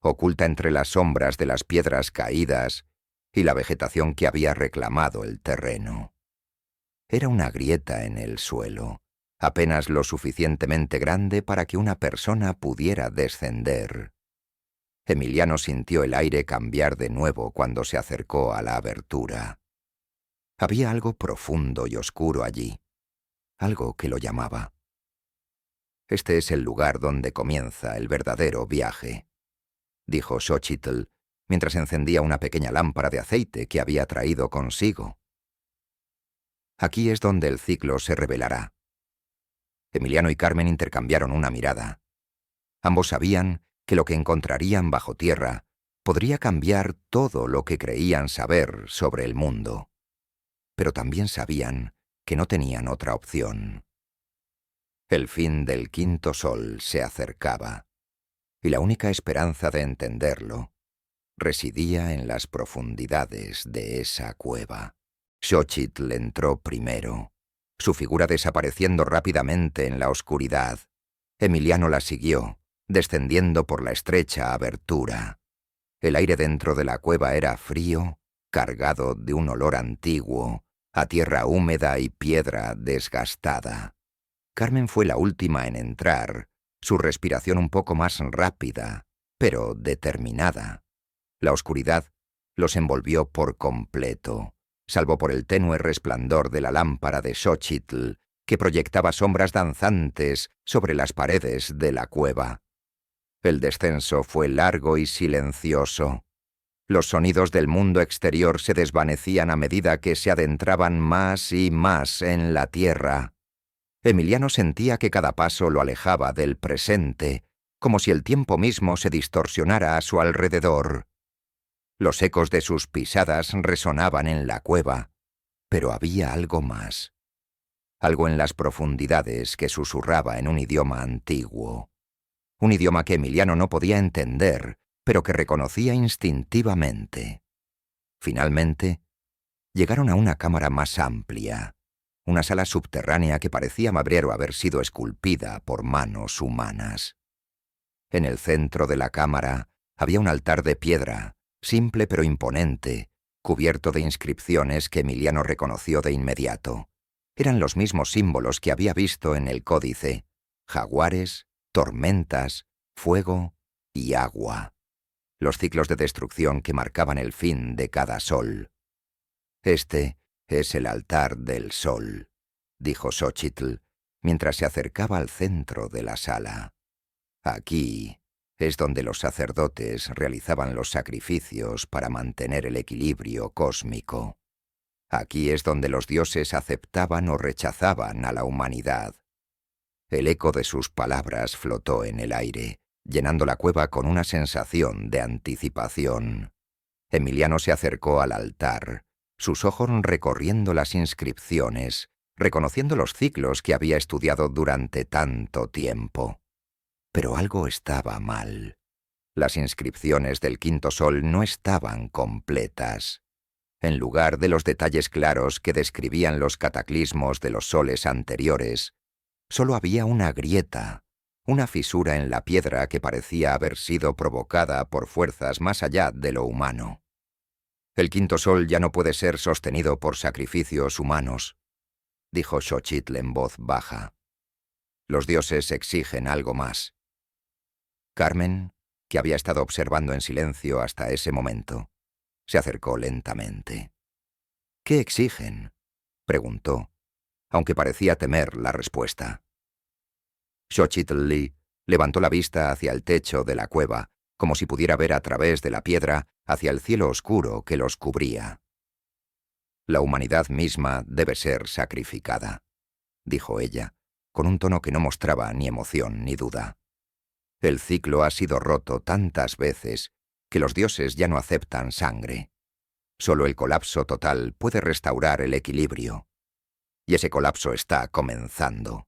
oculta entre las sombras de las piedras caídas y la vegetación que había reclamado el terreno. Era una grieta en el suelo, apenas lo suficientemente grande para que una persona pudiera descender. Emiliano sintió el aire cambiar de nuevo cuando se acercó a la abertura. Había algo profundo y oscuro allí, algo que lo llamaba. «Este es el lugar donde comienza el verdadero viaje», dijo Xochitl, mientras encendía una pequeña lámpara de aceite que había traído consigo. «Aquí es donde el ciclo se revelará». Emiliano y Carmen intercambiaron una mirada. Ambos sabían que lo que encontrarían bajo tierra podría cambiar todo lo que creían saber sobre el mundo. Pero también sabían que no tenían otra opción. El fin del quinto sol se acercaba, y la única esperanza de entenderlo residía en las profundidades de esa cueva. Xochitl entró primero, su figura desapareciendo rápidamente en la oscuridad. Emiliano la siguió, descendiendo por la estrecha abertura. El aire dentro de la cueva era frío, cargado de un olor antiguo, a tierra húmeda y piedra desgastada. Carmen fue la última en entrar, su respiración un poco más rápida, pero determinada. La oscuridad los envolvió por completo, salvo por el tenue resplandor de la lámpara de Xochitl, que proyectaba sombras danzantes sobre las paredes de la cueva. El descenso fue largo y silencioso. Los sonidos del mundo exterior se desvanecían a medida que se adentraban más y más en la tierra. Emiliano sentía que cada paso lo alejaba del presente, como si el tiempo mismo se distorsionara a su alrededor. Los ecos de sus pisadas resonaban en la cueva, pero había algo más. Algo en las profundidades que susurraba en un idioma antiguo. Un idioma que Emiliano no podía entender, pero que reconocía instintivamente. Finalmente, llegaron a una cámara más amplia, una sala subterránea que parecía haber sido esculpida por manos humanas. En el centro de la cámara había un altar de piedra, simple pero imponente, cubierto de inscripciones que Emiliano reconoció de inmediato. Eran los mismos símbolos que había visto en el códice: jaguares, tormentas, fuego y agua. Los ciclos de destrucción que marcaban el fin de cada sol. «Este es el altar del sol», dijo Xochitl, mientras se acercaba al centro de la sala. «Aquí es donde los sacerdotes realizaban los sacrificios para mantener el equilibrio cósmico. Aquí es donde los dioses aceptaban o rechazaban a la humanidad». El eco de sus palabras flotó en el aire, llenando la cueva con una sensación de anticipación. Emiliano se acercó al altar, sus ojos recorriendo las inscripciones, reconociendo los ciclos que había estudiado durante tanto tiempo. Pero algo estaba mal. Las inscripciones del quinto sol no estaban completas. En lugar de los detalles claros que describían los cataclismos de los soles anteriores, solo había una grieta, una fisura en la piedra que parecía haber sido provocada por fuerzas más allá de lo humano. «El quinto sol ya no puede ser sostenido por sacrificios humanos», dijo Xochitl en voz baja. «Los dioses exigen algo más». Carmen, que había estado observando en silencio hasta ese momento, se acercó lentamente. «¿Qué exigen?», preguntó, aunque parecía temer la respuesta. Xochitl levantó la vista hacia el techo de la cueva, como si pudiera ver a través de la piedra hacia el cielo oscuro que los cubría. «La humanidad misma debe ser sacrificada», dijo ella, con un tono que no mostraba ni emoción ni duda. «El ciclo ha sido roto tantas veces que los dioses ya no aceptan sangre. Solo el colapso total puede restaurar el equilibrio. Y ese colapso está comenzando».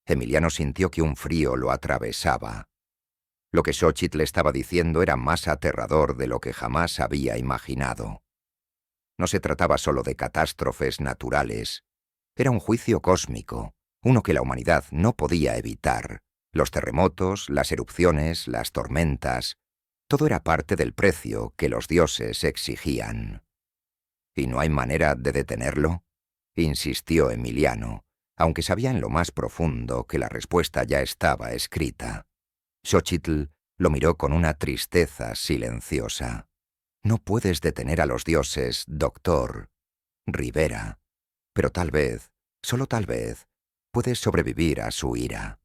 Emiliano sintió que un frío lo atravesaba. Lo que Xochitl estaba diciendo era más aterrador de lo que jamás había imaginado. No se trataba solo de catástrofes naturales. Era un juicio cósmico, uno que la humanidad no podía evitar. Los terremotos, las erupciones, las tormentas, todo era parte del precio que los dioses exigían. «¿Y no hay manera de detenerlo?», insistió Emiliano, aunque sabía en lo más profundo que la respuesta ya estaba escrita. Xochitl lo miró con una tristeza silenciosa. «No puedes detener a los dioses, doctor Rivera, pero tal vez, solo tal vez, puedes sobrevivir a su ira».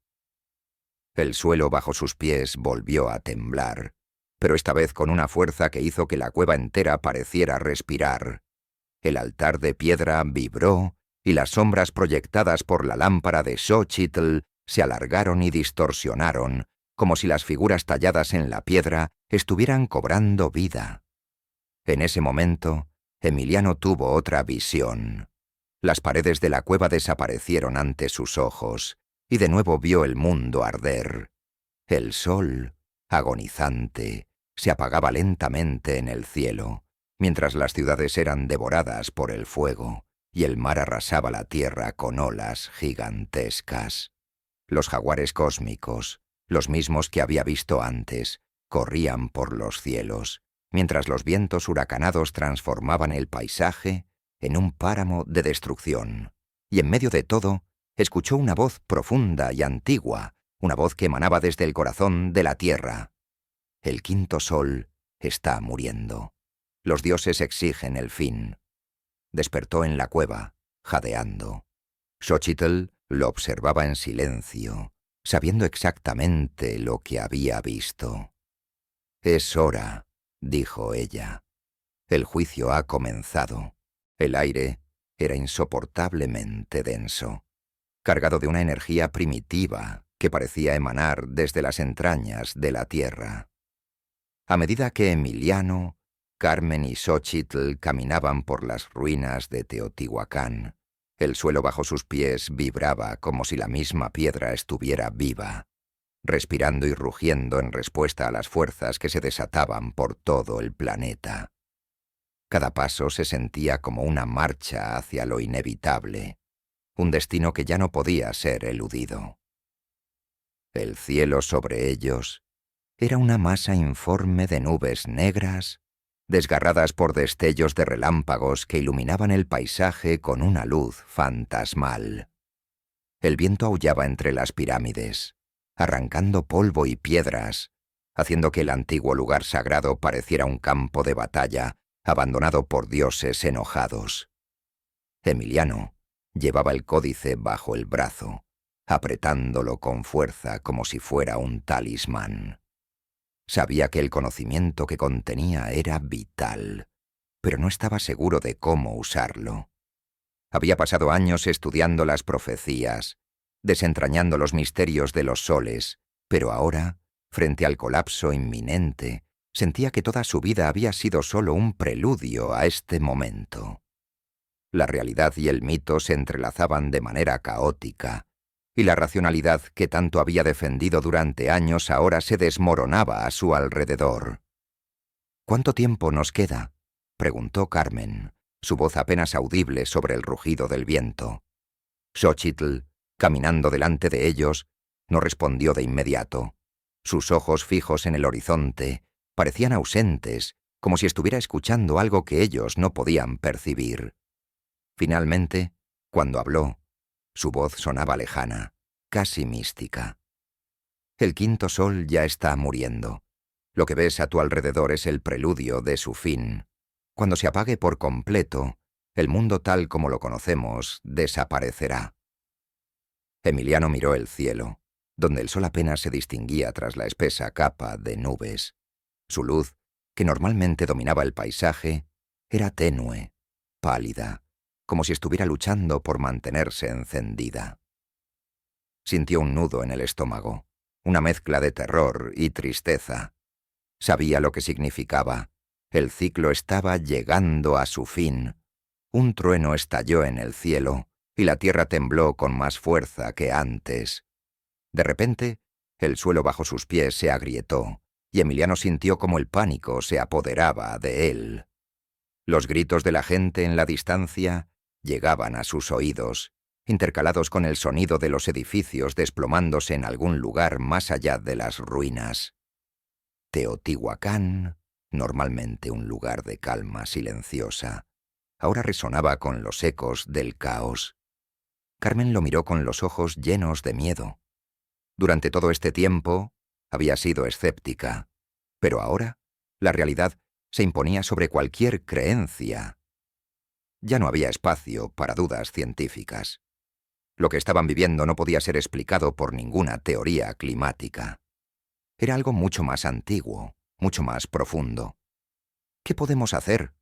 El suelo bajo sus pies volvió a temblar, pero esta vez con una fuerza que hizo que la cueva entera pareciera respirar. El altar de piedra vibró y las sombras proyectadas por la lámpara de Xochitl se alargaron y distorsionaron, como si las figuras talladas en la piedra estuvieran cobrando vida. En ese momento, Emiliano tuvo otra visión. Las paredes de la cueva desaparecieron ante sus ojos, y de nuevo vio el mundo arder. El sol, agonizante, se apagaba lentamente en el cielo, mientras las ciudades eran devoradas por el fuego, y el mar arrasaba la tierra con olas gigantescas. Los jaguares cósmicos, los mismos que había visto antes, corrían por los cielos, mientras los vientos huracanados transformaban el paisaje en un páramo de destrucción. Y en medio de todo, escuchó una voz profunda y antigua, una voz que emanaba desde el corazón de la tierra. «El quinto sol está muriendo. Los dioses exigen el fin». Despertó en la cueva, jadeando. Xochitl lo observaba en silencio, sabiendo exactamente lo que había visto. «Es hora», dijo ella. «El juicio ha comenzado». El aire era insoportablemente denso, cargado de una energía primitiva que parecía emanar desde las entrañas de la tierra. A medida que Emiliano, Carmen y Xochitl caminaban por las ruinas de Teotihuacán, el suelo bajo sus pies vibraba como si la misma piedra estuviera viva, respirando y rugiendo en respuesta a las fuerzas que se desataban por todo el planeta. Cada paso se sentía como una marcha hacia lo inevitable, un destino que ya no podía ser eludido. El cielo sobre ellos era una masa informe de nubes negras, desgarradas por destellos de relámpagos que iluminaban el paisaje con una luz fantasmal. El viento aullaba entre las pirámides, arrancando polvo y piedras, haciendo que el antiguo lugar sagrado pareciera un campo de batalla abandonado por dioses enojados. Emiliano llevaba el códice bajo el brazo, apretándolo con fuerza como si fuera un talismán. Sabía que el conocimiento que contenía era vital, pero no estaba seguro de cómo usarlo. Había pasado años estudiando las profecías, desentrañando los misterios de los soles, pero ahora, frente al colapso inminente, sentía que toda su vida había sido solo un preludio a este momento. La realidad y el mito se entrelazaban de manera caótica, y la racionalidad que tanto había defendido durante años ahora se desmoronaba a su alrededor. «¿Cuánto tiempo nos queda?», preguntó Carmen, su voz apenas audible sobre el rugido del viento. Xochitl, caminando delante de ellos, no respondió de inmediato. Sus ojos fijos en el horizonte parecían ausentes, como si estuviera escuchando algo que ellos no podían percibir. Finalmente, cuando habló, su voz sonaba lejana, casi mística. «El quinto sol ya está muriendo. Lo que ves a tu alrededor es el preludio de su fin. Cuando se apague por completo, el mundo tal como lo conocemos desaparecerá». Emiliano miró el cielo, donde el sol apenas se distinguía tras la espesa capa de nubes. Su luz, que normalmente dominaba el paisaje, era tenue, pálida, como si estuviera luchando por mantenerse encendida. Sintió un nudo en el estómago, una mezcla de terror y tristeza. Sabía lo que significaba. El ciclo estaba llegando a su fin. Un trueno estalló en el cielo y la tierra tembló con más fuerza que antes. De repente, el suelo bajo sus pies se agrietó y Emiliano sintió como el pánico se apoderaba de él. Los gritos de la gente en la distancia llegaban a sus oídos, intercalados con el sonido de los edificios desplomándose en algún lugar más allá de las ruinas. Teotihuacán, normalmente un lugar de calma silenciosa, ahora resonaba con los ecos del caos. Carmen lo miró con los ojos llenos de miedo. Durante todo este tiempo había sido escéptica, pero ahora la realidad se imponía sobre cualquier creencia. Ya no había espacio para dudas científicas. Lo que estaban viviendo no podía ser explicado por ninguna teoría climática. Era algo mucho más antiguo, mucho más profundo. «¿Qué podemos hacer?»,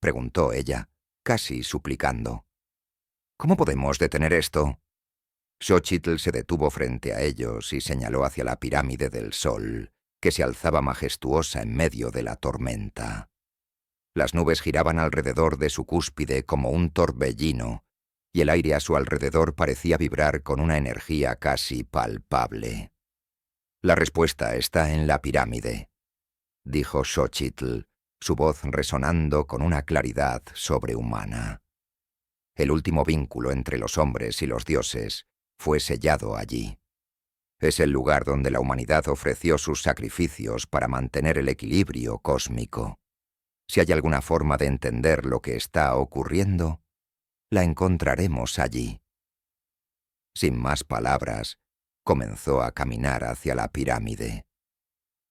preguntó ella, casi suplicando. «¿Cómo podemos detener esto?». Xochitl se detuvo frente a ellos y señaló hacia la pirámide del sol, que se alzaba majestuosa en medio de la tormenta. Las nubes giraban alrededor de su cúspide como un torbellino, y el aire a su alrededor parecía vibrar con una energía casi palpable. «La respuesta está en la pirámide», dijo Xochitl, su voz resonando con una claridad sobrehumana. El último vínculo entre los hombres y los dioses fue sellado allí. Es el lugar donde la humanidad ofreció sus sacrificios para mantener el equilibrio cósmico. Si hay alguna forma de entender lo que está ocurriendo, la encontraremos allí. Sin más palabras, comenzó a caminar hacia la pirámide.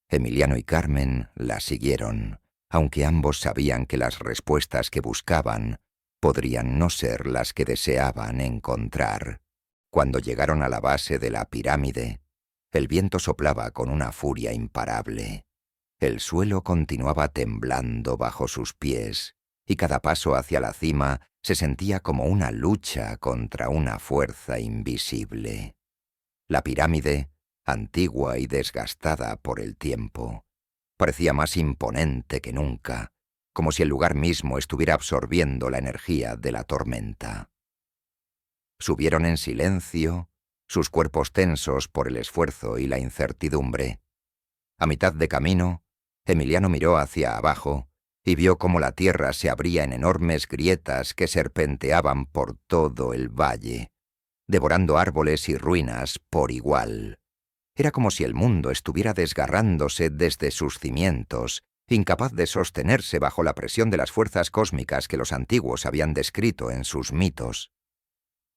Emiliano y Carmen la siguieron, aunque ambos sabían que las respuestas que buscaban podrían no ser las que deseaban encontrar. Cuando llegaron a la base de la pirámide, el viento soplaba con una furia imparable. El suelo continuaba temblando bajo sus pies, y cada paso hacia la cima se sentía como una lucha contra una fuerza invisible. La pirámide, antigua y desgastada por el tiempo, parecía más imponente que nunca, como si el lugar mismo estuviera absorbiendo la energía de la tormenta. Subieron en silencio, sus cuerpos tensos por el esfuerzo y la incertidumbre. A mitad de camino, Emiliano miró hacia abajo y vio cómo la tierra se abría en enormes grietas que serpenteaban por todo el valle, devorando árboles y ruinas por igual. Era como si el mundo estuviera desgarrándose desde sus cimientos, incapaz de sostenerse bajo la presión de las fuerzas cósmicas que los antiguos habían descrito en sus mitos.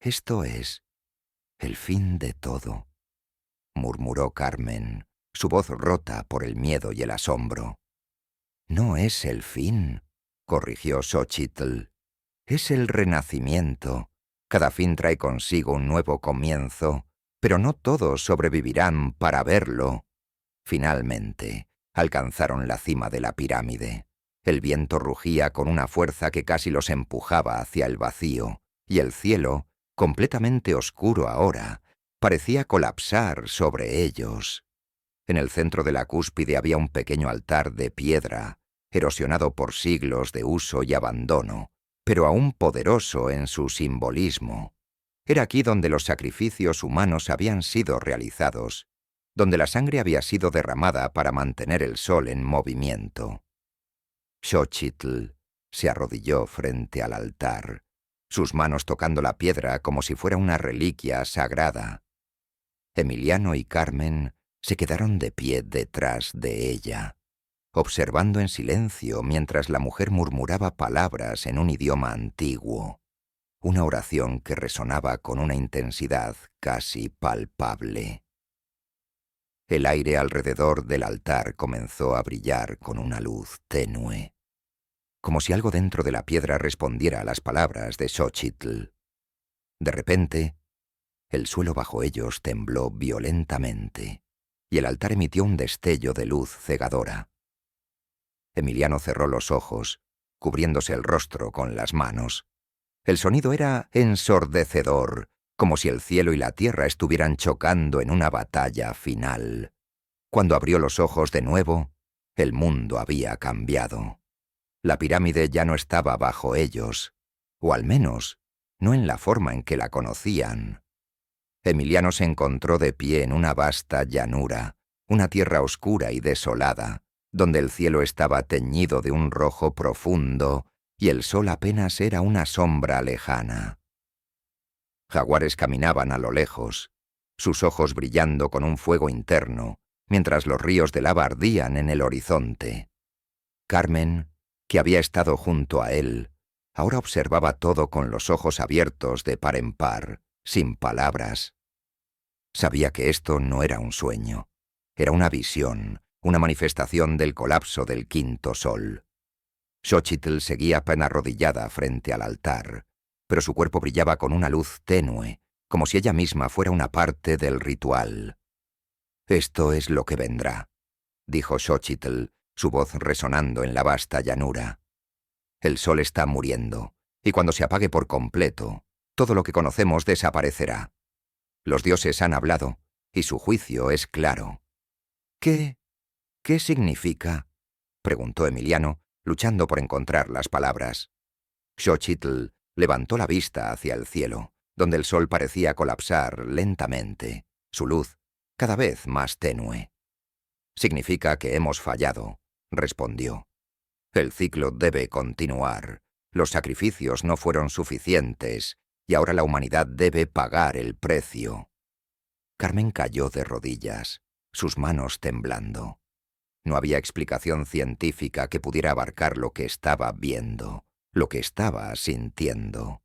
«Esto es el fin de todo», murmuró Carmen, su voz rota por el miedo y el asombro. «No es el fin», corrigió Xochitl. «Es el renacimiento. Cada fin trae consigo un nuevo comienzo, pero no todos sobrevivirán para verlo». Finalmente, alcanzaron la cima de la pirámide. El viento rugía con una fuerza que casi los empujaba hacia el vacío, y el cielo, completamente oscuro ahora, parecía colapsar sobre ellos. En el centro de la cúspide había un pequeño altar de piedra, erosionado por siglos de uso y abandono, pero aún poderoso en su simbolismo. Era aquí donde los sacrificios humanos habían sido realizados, donde la sangre había sido derramada para mantener el sol en movimiento. Xochitl se arrodilló frente al altar, sus manos tocando la piedra como si fuera una reliquia sagrada. Emiliano y Carmen se quedaron de pie detrás de ella, observando en silencio mientras la mujer murmuraba palabras en un idioma antiguo, una oración que resonaba con una intensidad casi palpable. El aire alrededor del altar comenzó a brillar con una luz tenue, como si algo dentro de la piedra respondiera a las palabras de Xochitl. De repente, el suelo bajo ellos tembló violentamente, y el altar emitió un destello de luz cegadora. Emiliano cerró los ojos, cubriéndose el rostro con las manos. El sonido era ensordecedor, como si el cielo y la tierra estuvieran chocando en una batalla final. Cuando abrió los ojos de nuevo, el mundo había cambiado. La pirámide ya no estaba bajo ellos, o al menos no en la forma en que la conocían. Emiliano se encontró de pie en una vasta llanura, una tierra oscura y desolada, donde el cielo estaba teñido de un rojo profundo y el sol apenas era una sombra lejana. Jaguares caminaban a lo lejos, sus ojos brillando con un fuego interno, mientras los ríos de lava ardían en el horizonte. Carmen, que había estado junto a él, ahora observaba todo con los ojos abiertos de par en par, sin palabras. Sabía que esto no era un sueño, era una visión, una manifestación del colapso del quinto sol. Xochitl seguía arrodillada frente al altar, pero su cuerpo brillaba con una luz tenue, como si ella misma fuera una parte del ritual. «Esto es lo que vendrá», dijo Xochitl, su voz resonando en la vasta llanura. «El sol está muriendo, y cuando se apague por completo, todo lo que conocemos desaparecerá. Los dioses han hablado, y su juicio es claro». «¿Qué significa?», preguntó Emiliano, luchando por encontrar las palabras. Xochitl levantó la vista hacia el cielo, donde el sol parecía colapsar lentamente, su luz cada vez más tenue. «Significa que hemos fallado», respondió. «El ciclo debe continuar. Los sacrificios no fueron suficientes, y ahora la humanidad debe pagar el precio». Carmen cayó de rodillas, sus manos temblando. No había explicación científica que pudiera abarcar lo que estaba viendo, lo que estaba sintiendo.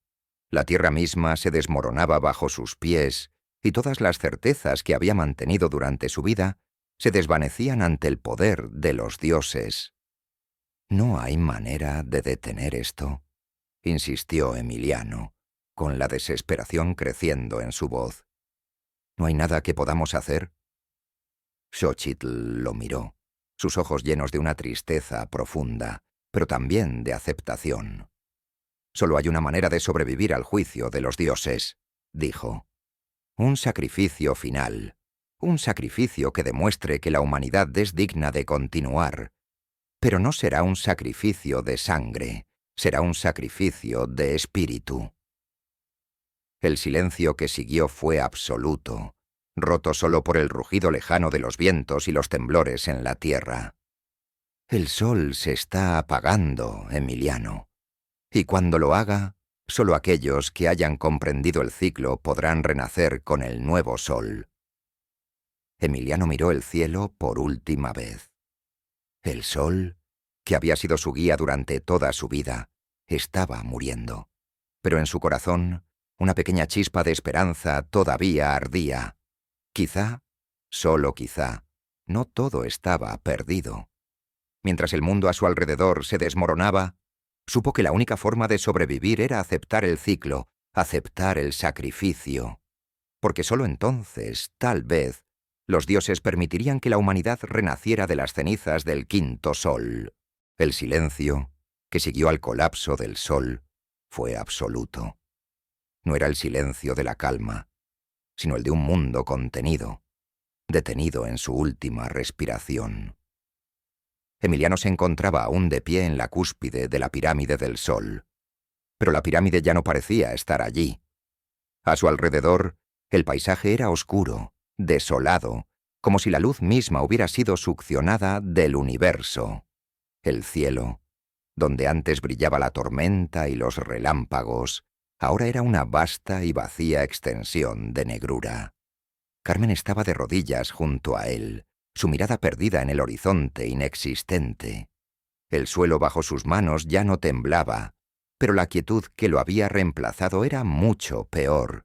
La tierra misma se desmoronaba bajo sus pies, y todas las certezas que había mantenido durante su vida se desvanecían ante el poder de los dioses. «¿No hay manera de detener esto?», insistió Emiliano, con la desesperación creciendo en su voz. «¿No hay nada que podamos hacer?». Xochitl lo miró, sus ojos llenos de una tristeza profunda, pero también de aceptación. «Solo hay una manera de sobrevivir al juicio de los dioses», dijo. «Un sacrificio final, un sacrificio que demuestre que la humanidad es digna de continuar. Pero no será un sacrificio de sangre, será un sacrificio de espíritu». El silencio que siguió fue absoluto, roto solo por el rugido lejano de los vientos y los temblores en la tierra. El sol se está apagando, Emiliano, y cuando lo haga, solo aquellos que hayan comprendido el ciclo podrán renacer con el nuevo sol. Emiliano miró el cielo por última vez. El sol, que había sido su guía durante toda su vida, estaba muriendo. Pero en su corazón, una pequeña chispa de esperanza todavía ardía. Quizá, solo quizá, no todo estaba perdido. Mientras el mundo a su alrededor se desmoronaba, supo que la única forma de sobrevivir era aceptar el ciclo, aceptar el sacrificio. Porque solo entonces, tal vez, los dioses permitirían que la humanidad renaciera de las cenizas del quinto sol. El silencio, que siguió al colapso del sol, fue absoluto. No era el silencio de la calma, sino el de un mundo contenido, detenido en su última respiración. Emiliano se encontraba aún de pie en la cúspide de la pirámide del sol, pero la pirámide ya no parecía estar allí. A su alrededor, el paisaje era oscuro, desolado, como si la luz misma hubiera sido succionada del universo. El cielo, donde antes brillaba la tormenta y los relámpagos, ahora era una vasta y vacía extensión de negrura. Carmen estaba de rodillas junto a él, su mirada perdida en el horizonte inexistente. El suelo bajo sus manos ya no temblaba, pero la quietud que lo había reemplazado era mucho peor.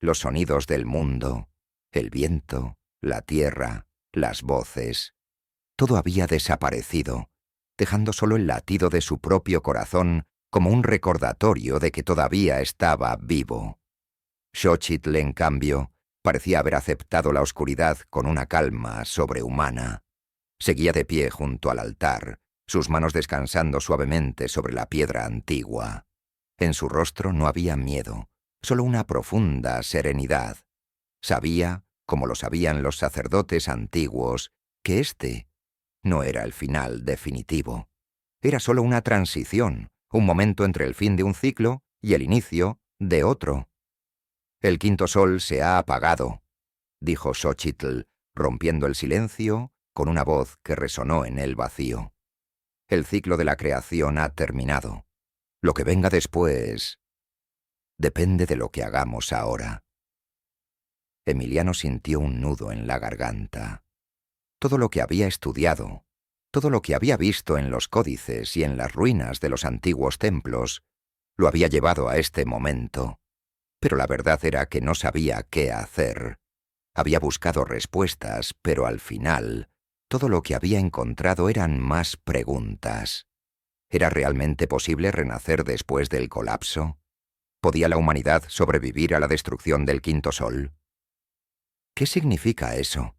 Los sonidos del mundo, el viento, la tierra, las voces, todo había desaparecido, dejando solo el latido de su propio corazón como un recordatorio de que todavía estaba vivo. Xochitl, en cambio, parecía haber aceptado la oscuridad con una calma sobrehumana. Seguía de pie junto al altar, sus manos descansando suavemente sobre la piedra antigua. En su rostro no había miedo, solo una profunda serenidad. Sabía, como lo sabían los sacerdotes antiguos, que este no era el final definitivo. Era solo una transición, un momento entre el fin de un ciclo y el inicio de otro. «El quinto sol se ha apagado», dijo Xochitl, rompiendo el silencio con una voz que resonó en el vacío. «El ciclo de la creación ha terminado. Lo que venga después depende de lo que hagamos ahora». Emiliano sintió un nudo en la garganta. Todo lo que había estudiado, todo lo que había visto en los códices y en las ruinas de los antiguos templos, lo había llevado a este momento. Pero la verdad era que no sabía qué hacer. Había buscado respuestas, pero al final, todo lo que había encontrado eran más preguntas. ¿Era realmente posible renacer después del colapso? ¿Podía la humanidad sobrevivir a la destrucción del quinto sol? «¿Qué significa eso?»,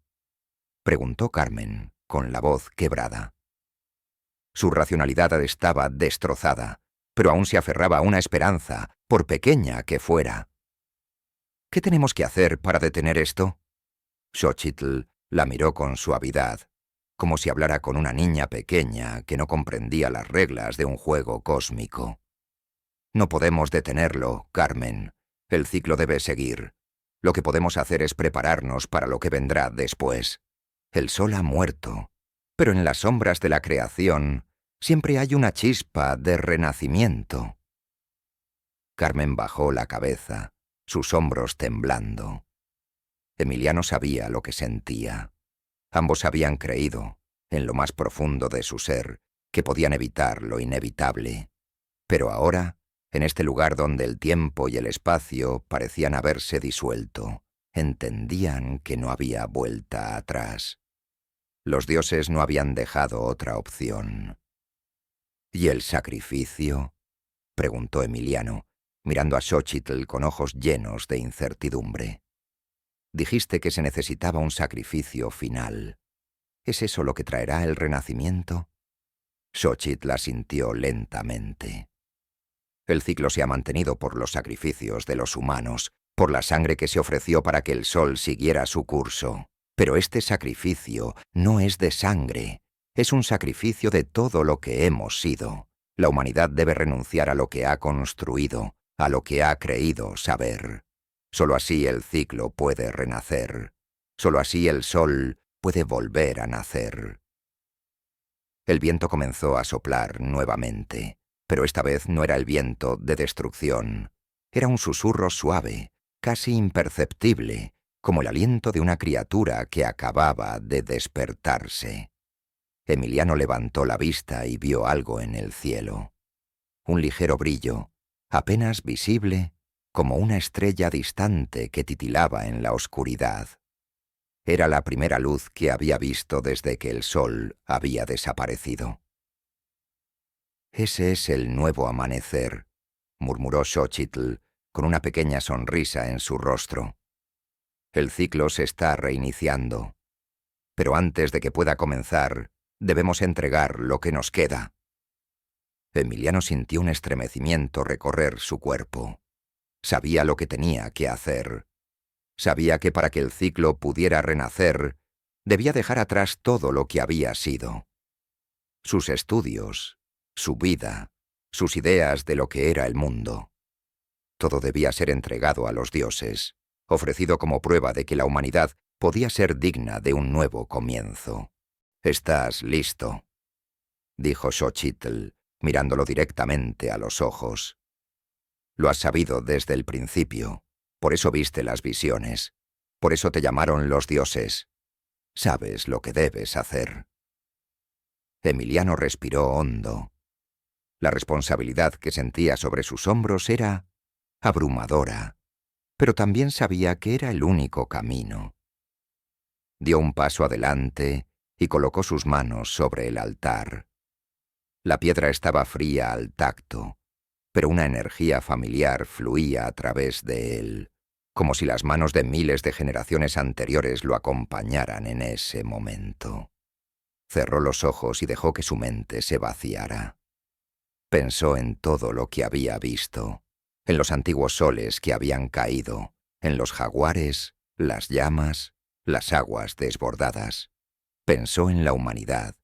preguntó Carmen, con la voz quebrada. Su racionalidad estaba destrozada, pero aún se aferraba a una esperanza, por pequeña que fuera. «¿Qué tenemos que hacer para detener esto?». Xochitl la miró con suavidad, como si hablara con una niña pequeña que no comprendía las reglas de un juego cósmico. «No podemos detenerlo, Carmen. El ciclo debe seguir. Lo que podemos hacer es prepararnos para lo que vendrá después. El sol ha muerto, pero en las sombras de la creación siempre hay una chispa de renacimiento». Carmen bajó la cabeza, sus hombros temblando. Emiliano sabía lo que sentía. Ambos habían creído, en lo más profundo de su ser, que podían evitar lo inevitable. Pero ahora, en este lugar donde el tiempo y el espacio parecían haberse disuelto, entendían que no había vuelta atrás. Los dioses no habían dejado otra opción. «¿Y el sacrificio?», preguntó Emiliano, mirando a Xochitl con ojos llenos de incertidumbre. «Dijiste que se necesitaba un sacrificio final. ¿Es eso lo que traerá el renacimiento?». Xochitl asintió lentamente. «El ciclo se ha mantenido por los sacrificios de los humanos, por la sangre que se ofreció para que el sol siguiera su curso. Pero este sacrificio no es de sangre, es un sacrificio de todo lo que hemos sido. La humanidad debe renunciar a lo que ha construido, a lo que ha creído saber. Solo así el ciclo puede renacer. Solo así el sol puede volver a nacer». El viento comenzó a soplar nuevamente, pero esta vez no era el viento de destrucción. Era un susurro suave, casi imperceptible, como el aliento de una criatura que acababa de despertarse. Emiliano levantó la vista y vio algo en el cielo. Un ligero brillo, apenas visible, como una estrella distante que titilaba en la oscuridad. Era la primera luz que había visto desde que el sol había desaparecido. «Ese es el nuevo amanecer», murmuró Xochitl, con una pequeña sonrisa en su rostro. «El ciclo se está reiniciando. Pero antes de que pueda comenzar, debemos entregar lo que nos queda». Emiliano sintió un estremecimiento recorrer su cuerpo. Sabía lo que tenía que hacer. Sabía que para que el ciclo pudiera renacer, debía dejar atrás todo lo que había sido. Sus estudios, su vida, sus ideas de lo que era el mundo. Todo debía ser entregado a los dioses, ofrecido como prueba de que la humanidad podía ser digna de un nuevo comienzo. «¿Estás listo?», dijo Xochitl, mirándolo directamente a los ojos. «Lo has sabido desde el principio, por eso viste las visiones, por eso te llamaron los dioses. Sabes lo que debes hacer». Emiliano respiró hondo. La responsabilidad que sentía sobre sus hombros era abrumadora, pero también sabía que era el único camino. Dio un paso adelante y colocó sus manos sobre el altar. La piedra estaba fría al tacto, pero una energía familiar fluía a través de él, como si las manos de miles de generaciones anteriores lo acompañaran en ese momento. Cerró los ojos y dejó que su mente se vaciara. Pensó en todo lo que había visto, en los antiguos soles que habían caído, en los jaguares, las llamas, las aguas desbordadas. Pensó en la humanidad,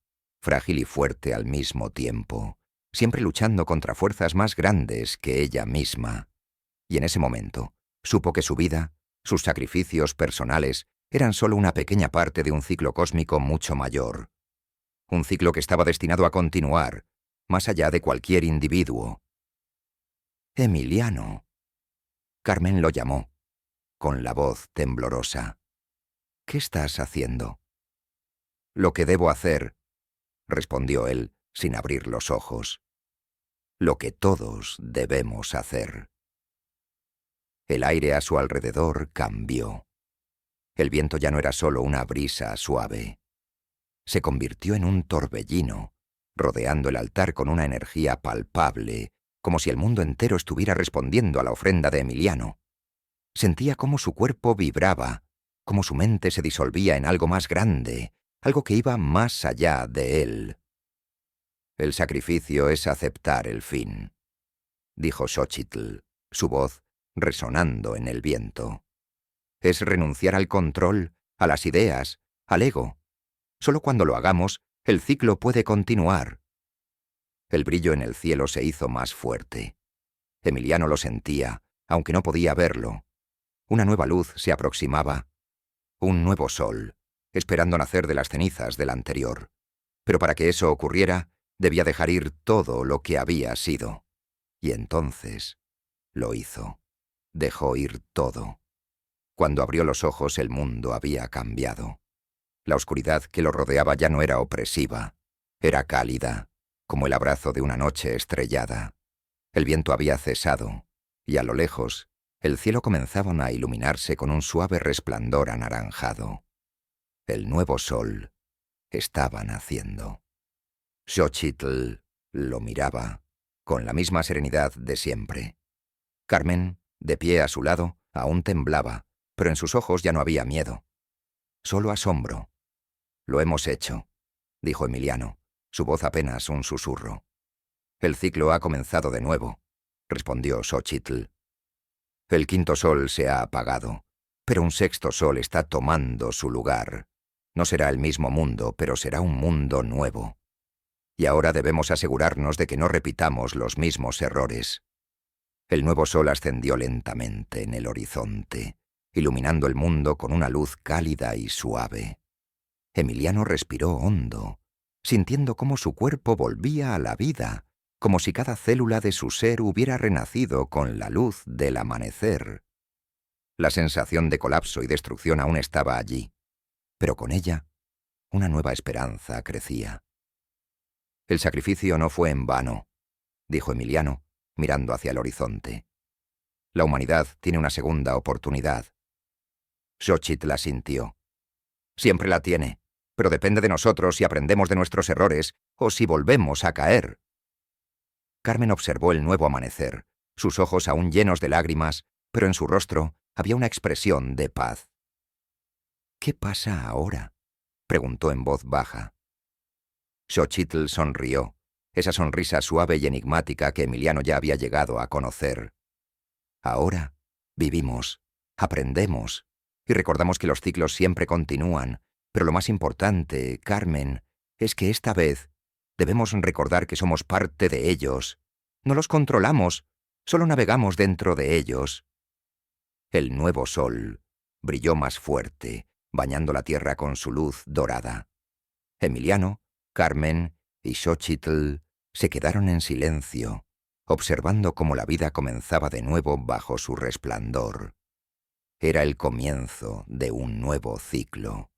frágil y fuerte al mismo tiempo, siempre luchando contra fuerzas más grandes que ella misma. Y en ese momento, supo que su vida, sus sacrificios personales, eran solo una pequeña parte de un ciclo cósmico mucho mayor. Un ciclo que estaba destinado a continuar, más allá de cualquier individuo. «Emiliano». Carmen lo llamó, con la voz temblorosa. «¿Qué estás haciendo?» «Lo que debo hacer», respondió él, sin abrir los ojos. «Lo que todos debemos hacer». El aire a su alrededor cambió. El viento ya no era solo una brisa suave. Se convirtió en un torbellino, rodeando el altar con una energía palpable, como si el mundo entero estuviera respondiendo a la ofrenda de Emiliano. Sentía cómo su cuerpo vibraba, cómo su mente se disolvía en algo más grande, algo que iba más allá de él. «El sacrificio es aceptar el fin», dijo Xochitl, su voz resonando en el viento. «Es renunciar al control, a las ideas, al ego. Solo cuando lo hagamos, el ciclo puede continuar». El brillo en el cielo se hizo más fuerte. Emiliano lo sentía, aunque no podía verlo. Una nueva luz se aproximaba. Un nuevo sol, esperando nacer de las cenizas del anterior. Pero para que eso ocurriera, debía dejar ir todo lo que había sido. Y entonces lo hizo. Dejó ir todo. Cuando abrió los ojos, el mundo había cambiado. La oscuridad que lo rodeaba ya no era opresiva. Era cálida, como el abrazo de una noche estrellada. El viento había cesado, y a lo lejos, el cielo comenzaba a iluminarse con un suave resplandor anaranjado. El nuevo sol estaba naciendo. Xochitl lo miraba, con la misma serenidad de siempre. Carmen, de pie a su lado, aún temblaba, pero en sus ojos ya no había miedo. Solo asombro. «Lo hemos hecho», dijo Emiliano, su voz apenas un susurro. «El ciclo ha comenzado de nuevo», respondió Xochitl. «El quinto sol se ha apagado, pero un sexto sol está tomando su lugar. No será el mismo mundo, pero será un mundo nuevo. Y ahora debemos asegurarnos de que no repitamos los mismos errores». El nuevo sol ascendió lentamente en el horizonte, iluminando el mundo con una luz cálida y suave. Emiliano respiró hondo. sintiendo cómo su cuerpo volvía a la vida, como si cada célula de su ser hubiera renacido con la luz del amanecer. La sensación de colapso y destrucción aún estaba allí, pero con ella una nueva esperanza crecía. «El sacrificio no fue en vano», dijo Emiliano, mirando hacia el horizonte. «La humanidad tiene una segunda oportunidad». Xochitl la sintió. «Siempre la tiene, pero depende de nosotros si aprendemos de nuestros errores o si volvemos a caer». Carmen observó el nuevo amanecer, sus ojos aún llenos de lágrimas, pero en su rostro había una expresión de paz. «¿Qué pasa ahora?», preguntó en voz baja. Xochitl sonrió, esa sonrisa suave y enigmática que Emiliano ya había llegado a conocer. «Ahora vivimos, aprendemos, y recordamos que los ciclos siempre continúan, pero lo más importante, Carmen, es que esta vez debemos recordar que somos parte de ellos. No los controlamos, solo navegamos dentro de ellos». El nuevo sol brilló más fuerte, bañando la tierra con su luz dorada. Emiliano, Carmen y Xochitl se quedaron en silencio, observando cómo la vida comenzaba de nuevo bajo su resplandor. Era el comienzo de un nuevo ciclo.